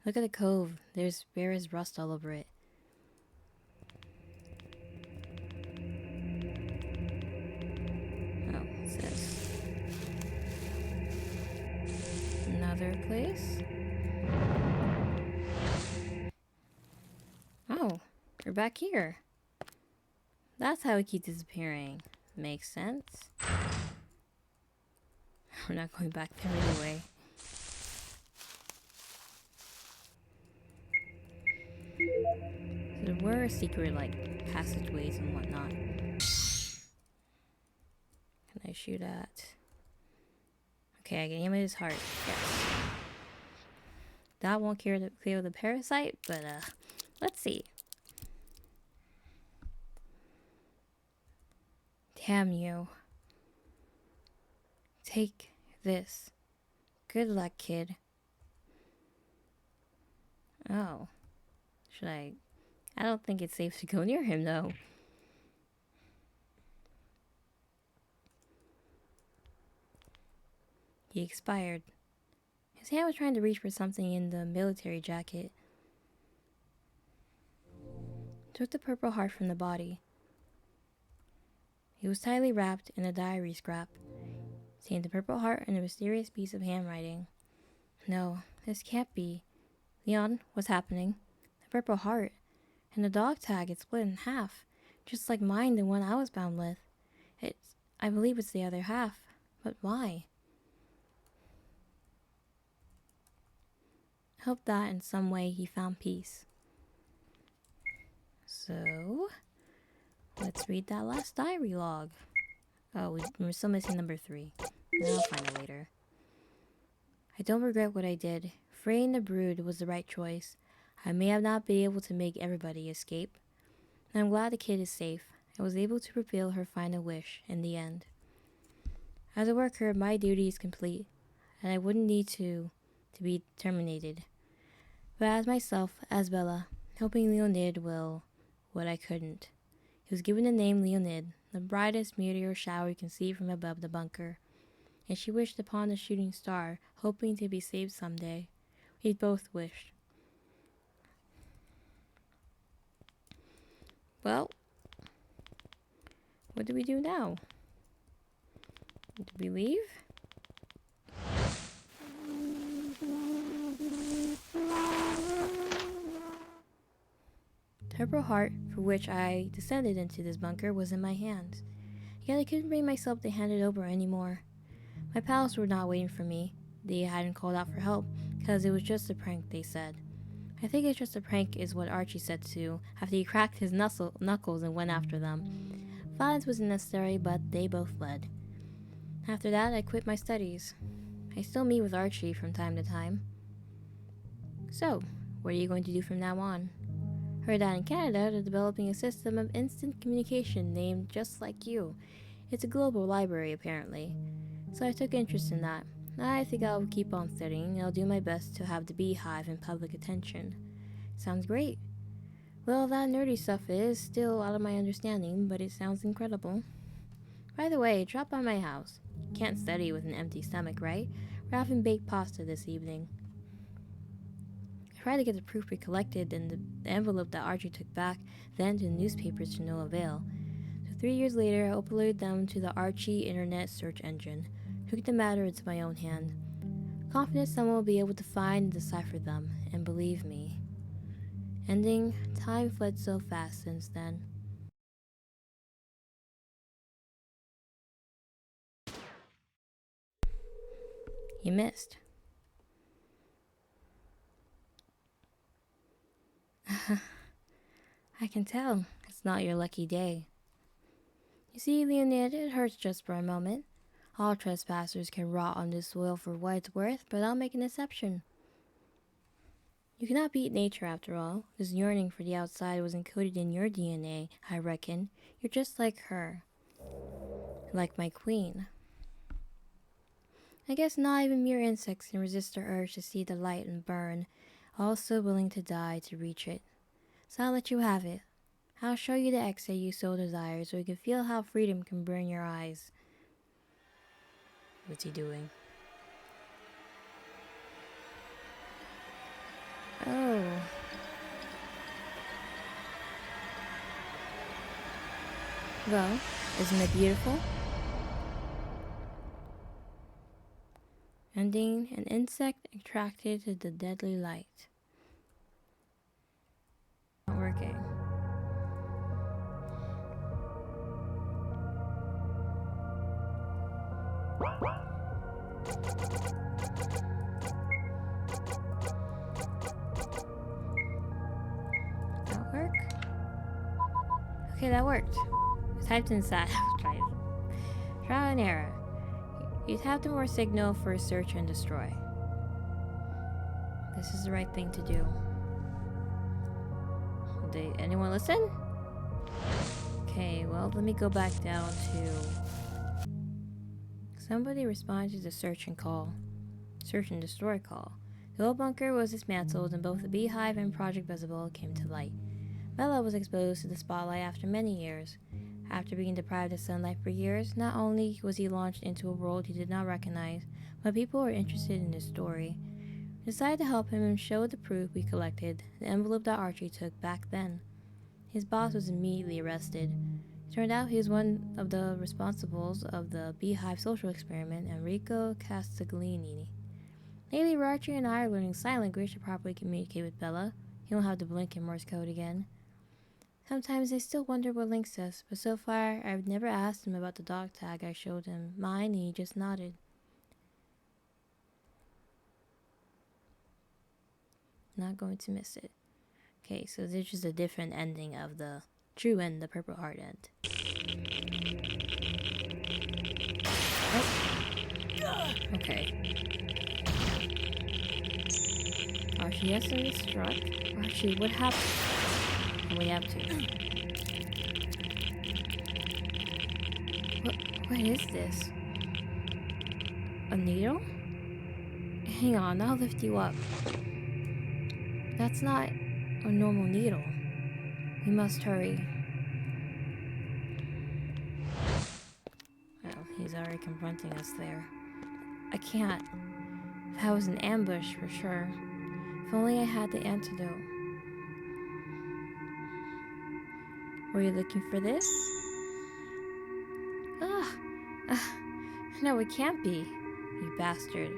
Look at the cove. There is rust all over it. Oh, what's this? Another place? Oh, we're back here. That's how we keep disappearing. Makes sense. We're not going back there anyway. There were secret, passageways and whatnot. Can I shoot at? Okay, I can aim at his heart. Yes. That won't clear the parasite, but let's see. Damn you. Take this. Good luck, kid. Oh. Should I don't think it's safe to go near him, though. He expired. His hand was trying to reach for something in the military jacket. Took the purple heart from the body. It was tightly wrapped in a diary scrap, saying the purple heart and a mysterious piece of handwriting. No, this can't be. Leon, what's happening? The purple heart. And the dog tag, it's split in half, just like mine, the one I was bound with. I believe it's the other half. But why? Hope that in some way he found peace. So, let's read that last diary log. Oh, we're still missing number 3. I'll find it later. I don't regret what I did. Freeing the brood was the right choice. I may have not been able to make everybody escape. And I'm glad the kid is safe. I was able to fulfill her final wish in the end. As a worker, my duty is complete, and I wouldn't need to be terminated. But as myself, as Bella, helping Leonid will what I couldn't. He was given the name Leonid, the brightest meteor shower you can see from above the bunker. And she wished upon the shooting star, hoping to be saved someday. We both wished. Well, what do we do now? Do we leave? The purple heart, for which I descended into this bunker, was in my hands. Yet I couldn't bring myself to hand it over anymore. My pals were not waiting for me. They hadn't called out for help, because it was just a prank, they said. I think it's just a prank is what Archie said too, after he cracked his knuckles and went after them. Violence wasn't necessary, but they both fled. After that, I quit my studies. I still meet with Archie from time to time. So, what are you going to do from now on? Heard that in Canada, they're developing a system of instant communication named Just Like You. It's a global library, apparently. So I took interest in that. I think I'll keep on studying, and I'll do my best to have the beehive in public attention. Sounds great. Well, that nerdy stuff is still out of my understanding, but it sounds incredible. By the way, drop by my house. Can't study with an empty stomach, right? We're having baked pasta this evening. I tried to get the proof we collected in the envelope that Archie took back then to the newspapers to no avail. So 3 years later, I uploaded them to the Archie internet search engine. Took the matter into my own hand. Confident someone will be able to find and decipher them, and believe me. Ending, time fled so fast since then. You missed. I can tell. It's not your lucky day. You see, Leonid, it hurts just for a moment. All trespassers can rot on this soil for what it's worth, but I'll make an exception. You cannot beat nature after all. This yearning for the outside was encoded in your DNA, I reckon. You're just like her. Like my queen. I guess not even mere insects can resist the urge to see the light and burn, also willing to die to reach it. So I'll let you have it. I'll show you the exit you so desire so you can feel how freedom can burn your eyes. What's he doing? Oh. Well, isn't it beautiful? Ending, an insect attracted to the deadly light. Not working. That work? Okay, that worked. I typed inside. Trial and error. You tap the more signal for search and destroy. This is the right thing to do. Did anyone listen? Okay, well, let me go back down to... Somebody responded to the search and destroy call. The old bunker was dismantled and both the Beehive and Project Visible came to light. Bella was exposed to the spotlight after many years. After being deprived of sunlight for years, not only was he launched into a world he did not recognize, but but people were interested in his story. We decided to help him and show the proof we collected, the envelope that Archie took back then. His boss was immediately arrested. It turned out he was one of the responsibles of the Beehive social experiment, Enrico Castiglioni. Lately, Archie and I are learning sign language to properly communicate with Bella. He won't have to blink in Morse code again. Sometimes I still wonder what links us, but so far I've never asked him about the dog tag I showed him mine, and he just nodded. Not going to miss it. Okay, so there's just a different ending of the true end, the Purple Heart end. Oh. Okay. Archie has been struck. Archie, what happened? We have to. What is this? A needle? Hang on, I'll lift you up. That's not a normal needle. We must hurry. Well, he's already confronting us there. I can't. That was an ambush for sure. If only I had the antidote. Were you looking for this? No, it can't be. You bastard.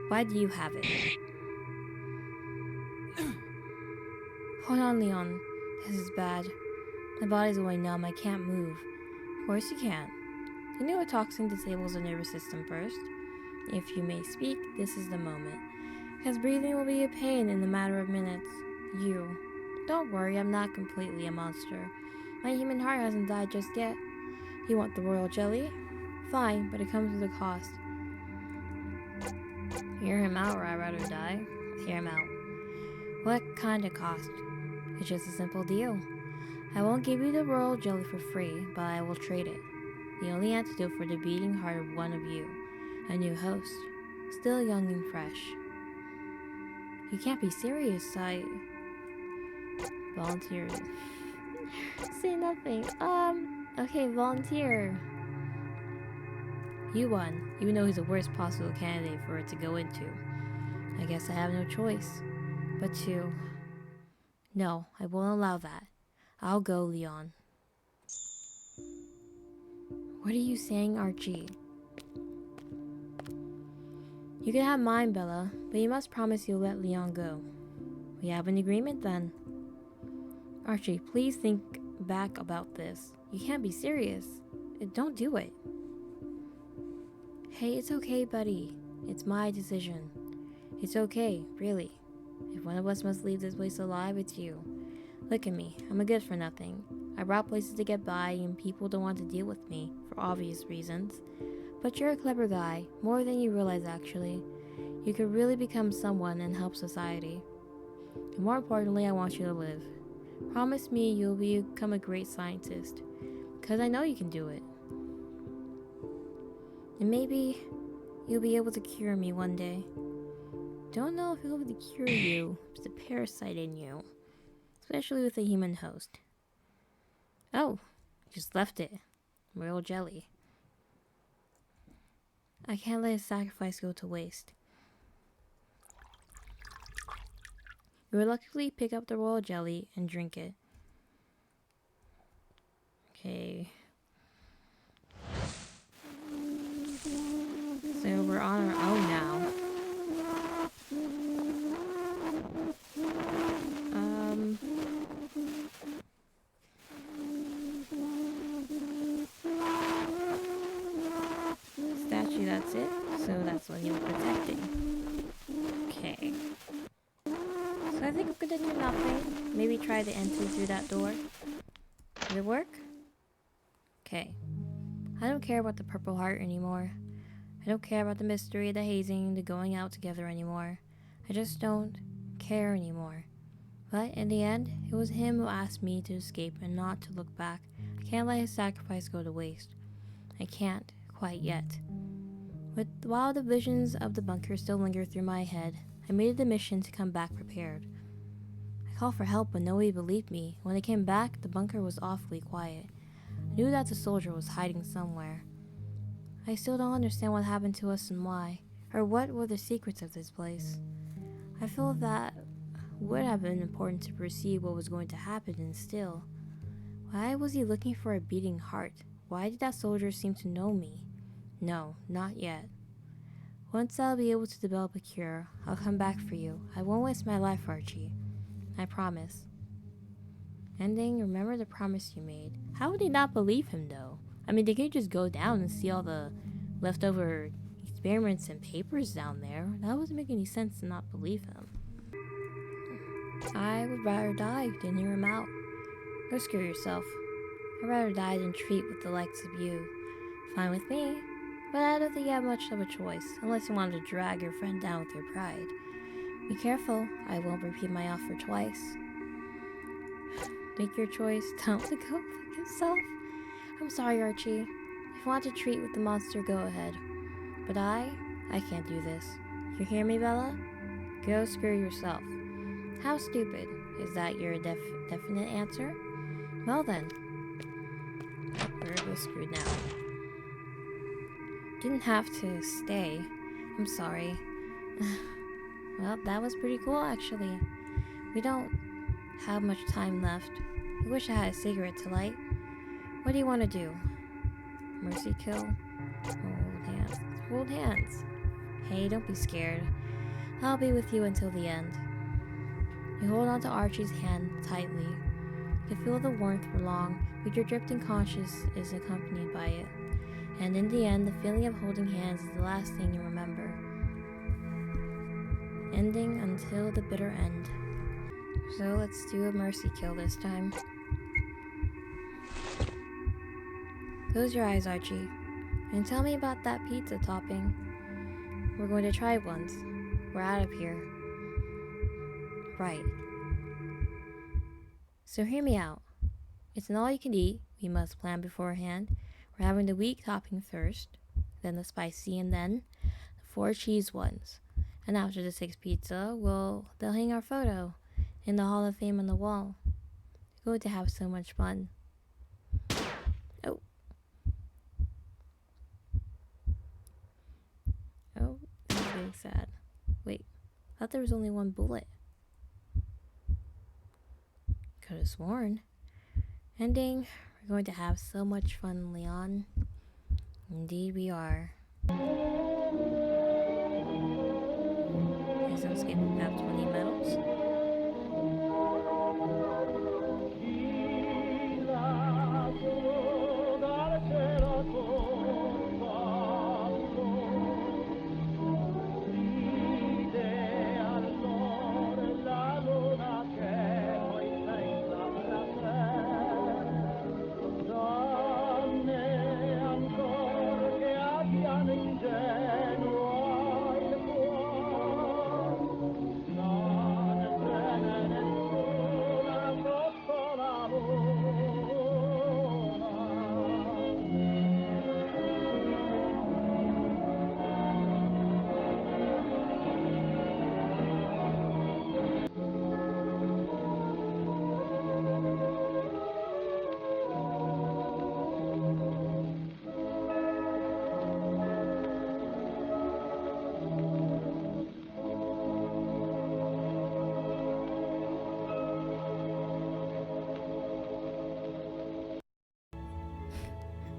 Why do you have it? Hold on, Leon. This is bad. My body's going numb. I can't move. Of course you can't. You knew a toxin disables the nervous system first. If you may speak, this is the moment. Because breathing will be a pain in a matter of minutes. You. Don't worry, I'm not completely a monster. My human heart hasn't died just yet. You want the royal jelly? Fine, but it comes with a cost. Hear him out or I'd rather die. Hear him out. What kind of cost? It's just a simple deal. I won't give you the royal jelly for free, but I will trade it. The only antidote for the beating heart of one of you. A new host. Still young and fresh. You can't be serious, Volunteer. Say nothing. Okay, volunteer. You won, even though he's the worst possible candidate for it to go into. I guess I have no choice. But to... No, I won't allow that. I'll go, Leon. What are you saying, Archie? You can have mine, Bella, but you must promise you'll let Leon go. We have an agreement then. Archie, please think back about this. You can't be serious. Don't do it. Hey, it's okay, buddy. It's my decision. It's okay, really. If one of us must leave this place alive, it's you. Look at me. I'm a good for nothing. I brought places to get by, and people don't want to deal with me, for obvious reasons. But you're a clever guy, more than you realize actually. You could really become someone and help society. And more importantly, I want you to live. Promise me you'll become a great scientist, because I know you can do it. And maybe you'll be able to cure me one day. Don't know if you'll be able to cure you. There's a parasite in you, especially with a human host. Oh, just left it. Royal jelly. I can't let his sacrifice go to waste. You reluctantly pick up the royal jelly and drink it. Okay. So we're on our own now. Statue, that's it. So that's what you're protecting. Okay. So I think I'm gonna do nothing. Maybe try to enter through that door. Did it work? Okay. I don't care about the Purple Heart anymore. I don't care about the mystery, the hazing, the going out together anymore. I just don't care anymore. But in the end, it was him who asked me to escape and not to look back. I can't let his sacrifice go to waste. I can't, quite yet. But while the visions of the bunker still linger through my head, I made it a mission to come back prepared. I called for help but nobody believed me. When I came back, the bunker was awfully quiet. I knew that the soldier was hiding somewhere. I still don't understand what happened to us and why. Or what were the secrets of this place? I feel that would have been important to perceive what was going to happen, and still. Why was he looking for a beating heart? Why did that soldier seem to know me? No, not yet. Once I'll be able to develop a cure, I'll come back for you. I won't waste my life, Archie. I promise. Ending, remember the promise you made. How would he not believe him, though? I mean, they could just go down and see all the leftover experiments and papers down there. That wouldn't make any sense to not believe him. I would rather die than hear him out. Go screw yourself. I'd rather die than treat with the likes of you. Fine with me, but I don't think you have much of a choice, unless you want to drag your friend down with your pride. Be careful, I won't repeat my offer twice. Make your choice, don't let go fuck himself. I'm sorry, Archie. If you want to treat with the monster, go ahead. But I can't do this. You hear me, Bella? Go screw yourself. How stupid. Is that your definite answer? Well then. We're both screwed now. Didn't have to stay. I'm sorry. Well, that was pretty cool, actually. We don't have much time left. I wish I had a cigarette to light. What do you want to do? Mercy kill? Hold hands. Hold hands. Hey, don't be scared. I'll be with you until the end. You hold on to Archie's hand tightly. You feel the warmth for long, but your drifting conscience is accompanied by it. And in the end, the feeling of holding hands is the last thing you remember. Ending until the bitter end. So let's do a mercy kill this time. Close your eyes, Archie, and tell me about that pizza topping. We're going to try it once. We're out of here. Right. So hear me out. It's an all-you-can-eat. We must plan beforehand. We're having the weak topping first, then the spicy, and then the 4 cheese ones. And after the 6th pizza, they'll hang our photo in the Hall of Fame on the wall. We're going to have so much fun. Oh, this is getting sad. Wait, I thought there was only 1 bullet. Could have sworn. Ending, we're going to have so much fun, Leon. Indeed we are. Please don't skip about 20 medals.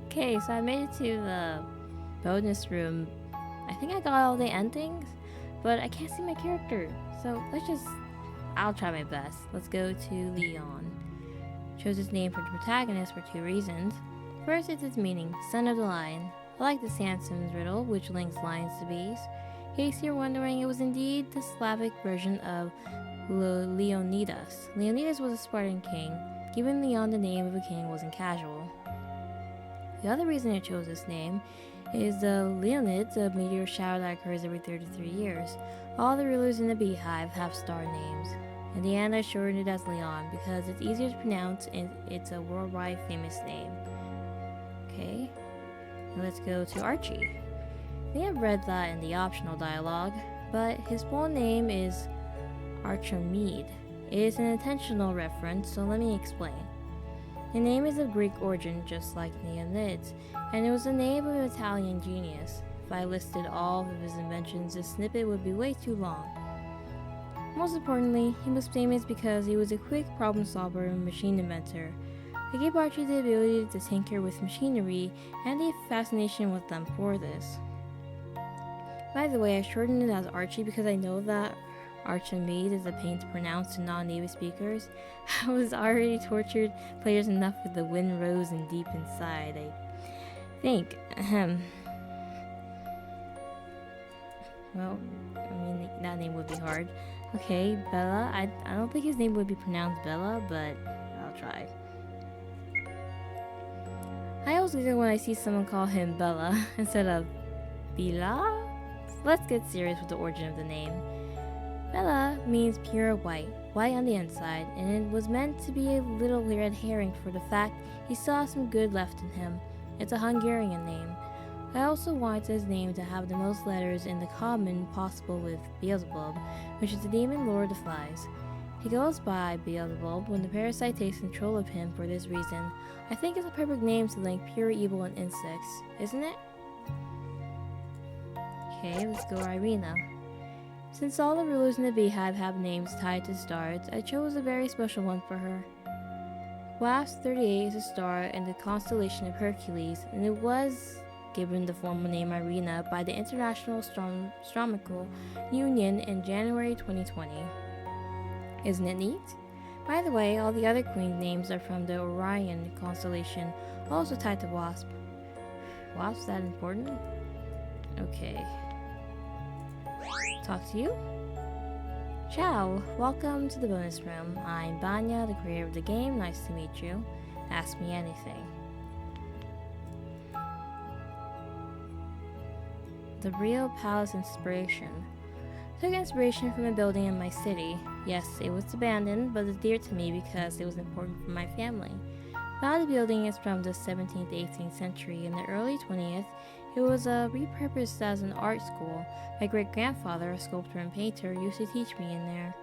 Okay, so I made it to the bonus room. I think I got all the endings, but I can't see my character. So I'll try my best. Let's go to Leon. Chose his name for the protagonist for 2 reasons. First, it's its meaning, son of the lion. I like the Samson's riddle, which links lions to bees. In case you're wondering, it was indeed the Slavic version of Leonidas. Leonidas was a Spartan king. Giving Leon the name of a king wasn't casual. The other reason I chose this name is the Leonids, a meteor shower that occurs every 33 years. All the rulers in the beehive have star names. In the end, I shortened it as Leon because it's easier to pronounce and it's a worldwide famous name. Okay, let's go to Archie. I may have read that in the optional dialogue, but his full name is Archimede. It is an intentional reference, so let me explain. The name is of Greek origin, just like Leonids, and it was the name of an Italian genius. If I listed all of his inventions, this snippet would be way too long. Most importantly, he was famous because he was a quick problem solver and machine inventor. It gave Archie the ability to tinker with machinery and a fascination with them for this. By the way, I shortened it as Archie because I know that Archimede is a pain to pronounce to non-native speakers. I was already tortured players enough with the wind rose and deep inside, I think. Well, I mean, that name would be hard. Okay, Bella. I don't think his name would be pronounced Bella, but I'll try. I always giggle when I see someone call him Bella instead of Bila. Let's get serious with the origin of the name. Bella means pure white, white on the inside, and it was meant to be a little red herring for the fact he saw some good left in him. It's a Hungarian name. I also wanted his name to have the most letters in the common possible with Beelzebub, which is the demon lord of flies. He goes by Beelzebub when the parasite takes control of him for this reason. I think it's a perfect name to link pure evil and insects, isn't it? Okay, let's go Irina. Since all the rulers in the beehive have names tied to stars, I chose a very special one for her. Wasp 38 is a star in the constellation of Hercules, and it was given the formal name Irina by the International Astronomical Union in January 2020. Isn't it neat? By the way, all the other queen names are from the Orion constellation, also tied to Wasp. Wasp, that important? Okay. Talk to you? Ciao, welcome to the bonus room. I'm Banya, the creator of the game. Nice to meet you. Ask me anything. The Rio Palace inspiration. Took inspiration from a building in my city. Yes, it was abandoned, but it's dear to me because it was important for my family. Now the building is from the 17th, 18th century. In the early 20th, it was repurposed as an art school. My great-grandfather, a sculptor and painter, used to teach me in there.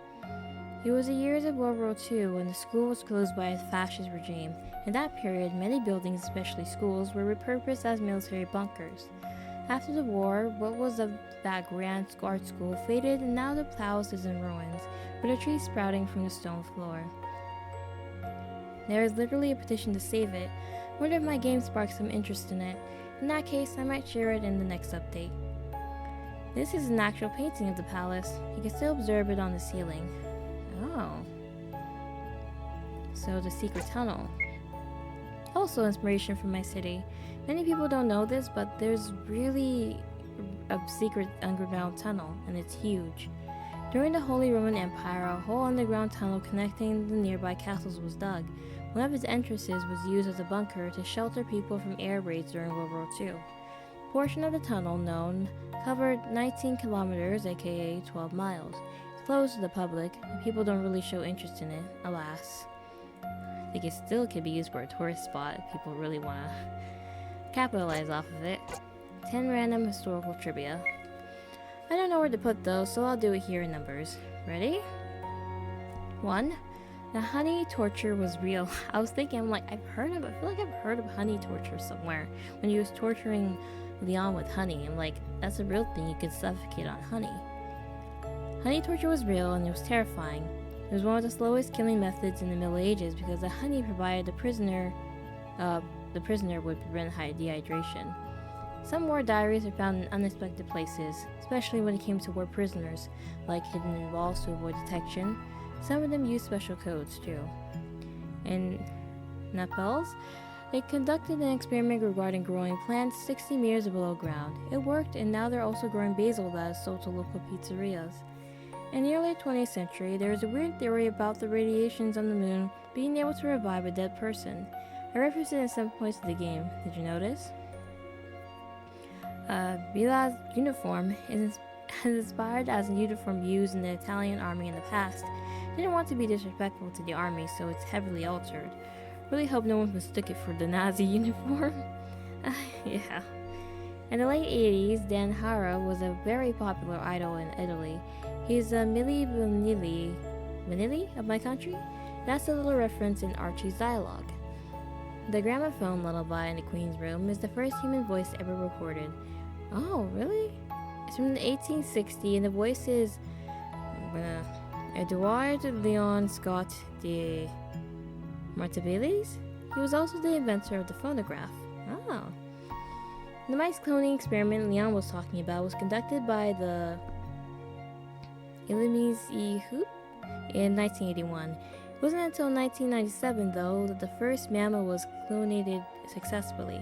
It was the years of World War II when the school was closed by a fascist regime. In that period, many buildings, especially schools, were repurposed as military bunkers. After the war, what was of that grand art school faded, and now the palace is in ruins, with a tree sprouting from the stone floor. There is literally a petition to save it. I wonder if my game sparked some interest in it. In that case, I might share it in the next update. This is an actual painting of the palace. You can still observe it on the ceiling. Oh. So the secret tunnel. Also inspiration from my city. Many people don't know this, but there's really a secret underground tunnel, and it's huge. During the Holy Roman Empire, a whole underground tunnel connecting the nearby castles was dug. One of its entrances was used as a bunker to shelter people from air raids during World War II. A portion of the tunnel, known, covered 19 kilometers, aka 12 miles. It's closed to the public, and people don't really show interest in it, alas. I think it still could be used for a tourist spot if people really want to capitalize off of it. 10 random historical trivia. I don't know where to put those, so I'll do it here in numbers. Ready? 1. The honey torture was real. I was thinking, I feel like I've heard of honey torture somewhere. When he was torturing Leon with honey, I'm like, that's a real thing, you could suffocate on honey. Honey torture was real, and it was terrifying. It was one of the slowest killing methods in the Middle Ages because the honey provided the prisoner would prevent dehydration. Some war diaries are found in unexpected places, especially when it came to war prisoners, like hidden in walls to avoid detection. Some of them used special codes too. In Naples, they conducted an experiment regarding growing plants 60 meters below ground. It worked, and now they're also growing basil that is sold to local pizzerias. In the early 20th century, there was a weird theory about the radiations on the moon being able to revive a dead person. I referenced it at some points of the game. Did you notice? Bila's uniform is inspired as a uniform used in the Italian army in the past. Didn't want to be disrespectful to the army, so it's heavily altered. Really hope no one mistook it for the Nazi uniform. Yeah. In the late 80s, Dan Hara was a very popular idol in Italy. He's a Milli Vanilli of my country? That's a little reference in Archie's dialogue. The gramophone lullaby in the Queen's room is the first human voice ever recorded. Oh, really? It's from the 1860, and the voice is Edouard Leon Scott de Martabilis. He was also the inventor of the phonograph. Oh. The mice cloning experiment Leon was talking about was conducted by the Ilimes E. Hoop in 1981. It wasn't until 1997, though, that the first mammal was clonated successfully.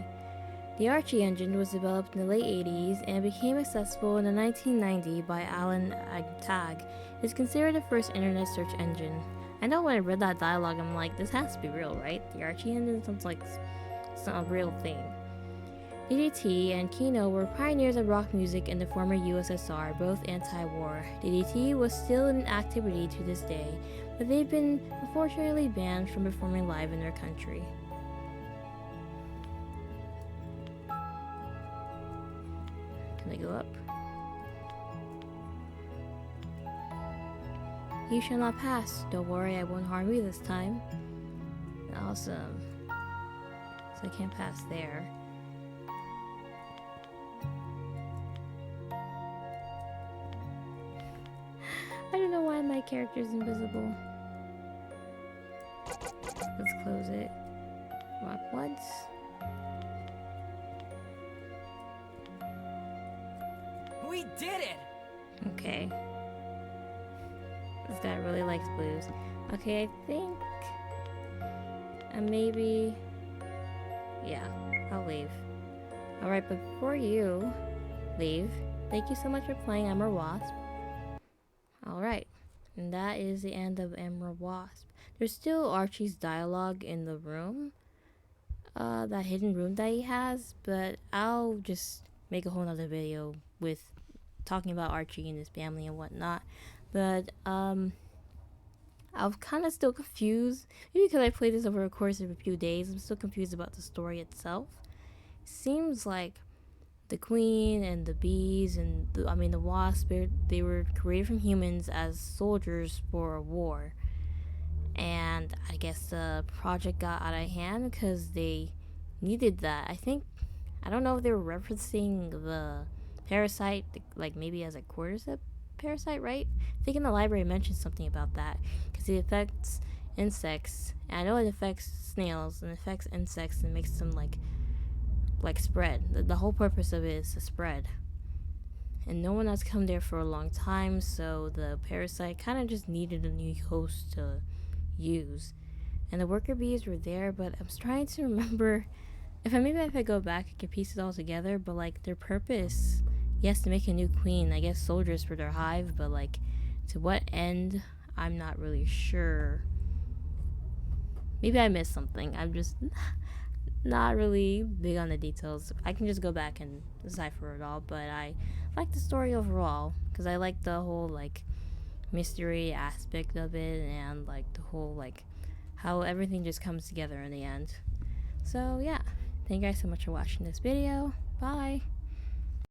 The Archie engine was developed in the late 80s and became accessible in 1990 by Alan Agtag. It is considered the first internet search engine. I know when I read that dialogue, I'm like, this has to be real, right? The Archie engine sounds like it's not a real thing. DDT and Kino were pioneers of rock music in the former USSR, both anti-war. DDT was still in activity to this day, but they've been unfortunately banned from performing live in their country. Can I go up? You shall not pass. Don't worry, I won't harm you this time. Awesome. So I can't pass there. I don't know why my character's invisible. Let's close it. Walk once. We did it! Okay. This guy really likes blues. Okay, I think... maybe... yeah, I'll leave. Alright, but before you leave, thank you so much for playing Emerald Wasp. Alright, and that is the end of Emerald Wasp. There's still Archie's dialogue in the room. That hidden room that he has, but I'll just make a whole nother video with talking about Archie and his family and whatnot. But I'm kind of still confused, maybe because I played this over the course of a few days. I'm still confused about the story itself. Seems like the queen and the bees and the wasp, they were created from humans as soldiers for a war, and I guess the project got out of hand because they needed that. I don't know if they were referencing the parasite, like maybe as a cordyceps parasite, right? I think in the library mentioned something about that because it affects insects, and I know it affects snails and affects insects and makes them like spread. The whole purpose of it is to spread, and no one has come there for a long time, so the parasite kind of just needed a new host to use. And the worker bees were there, but I'm trying to remember if I go back I can piece it all together. But like their purpose, yes, to make a new queen, I guess soldiers for their hive, but like to what end, I'm not really sure. Maybe I missed something. I'm just not really big on the details. I can just go back and decipher it all, but I like the story overall because I like the whole like mystery aspect of it, and like the whole like how everything just comes together in the end. So yeah, thank you guys so much for watching this video. Bye.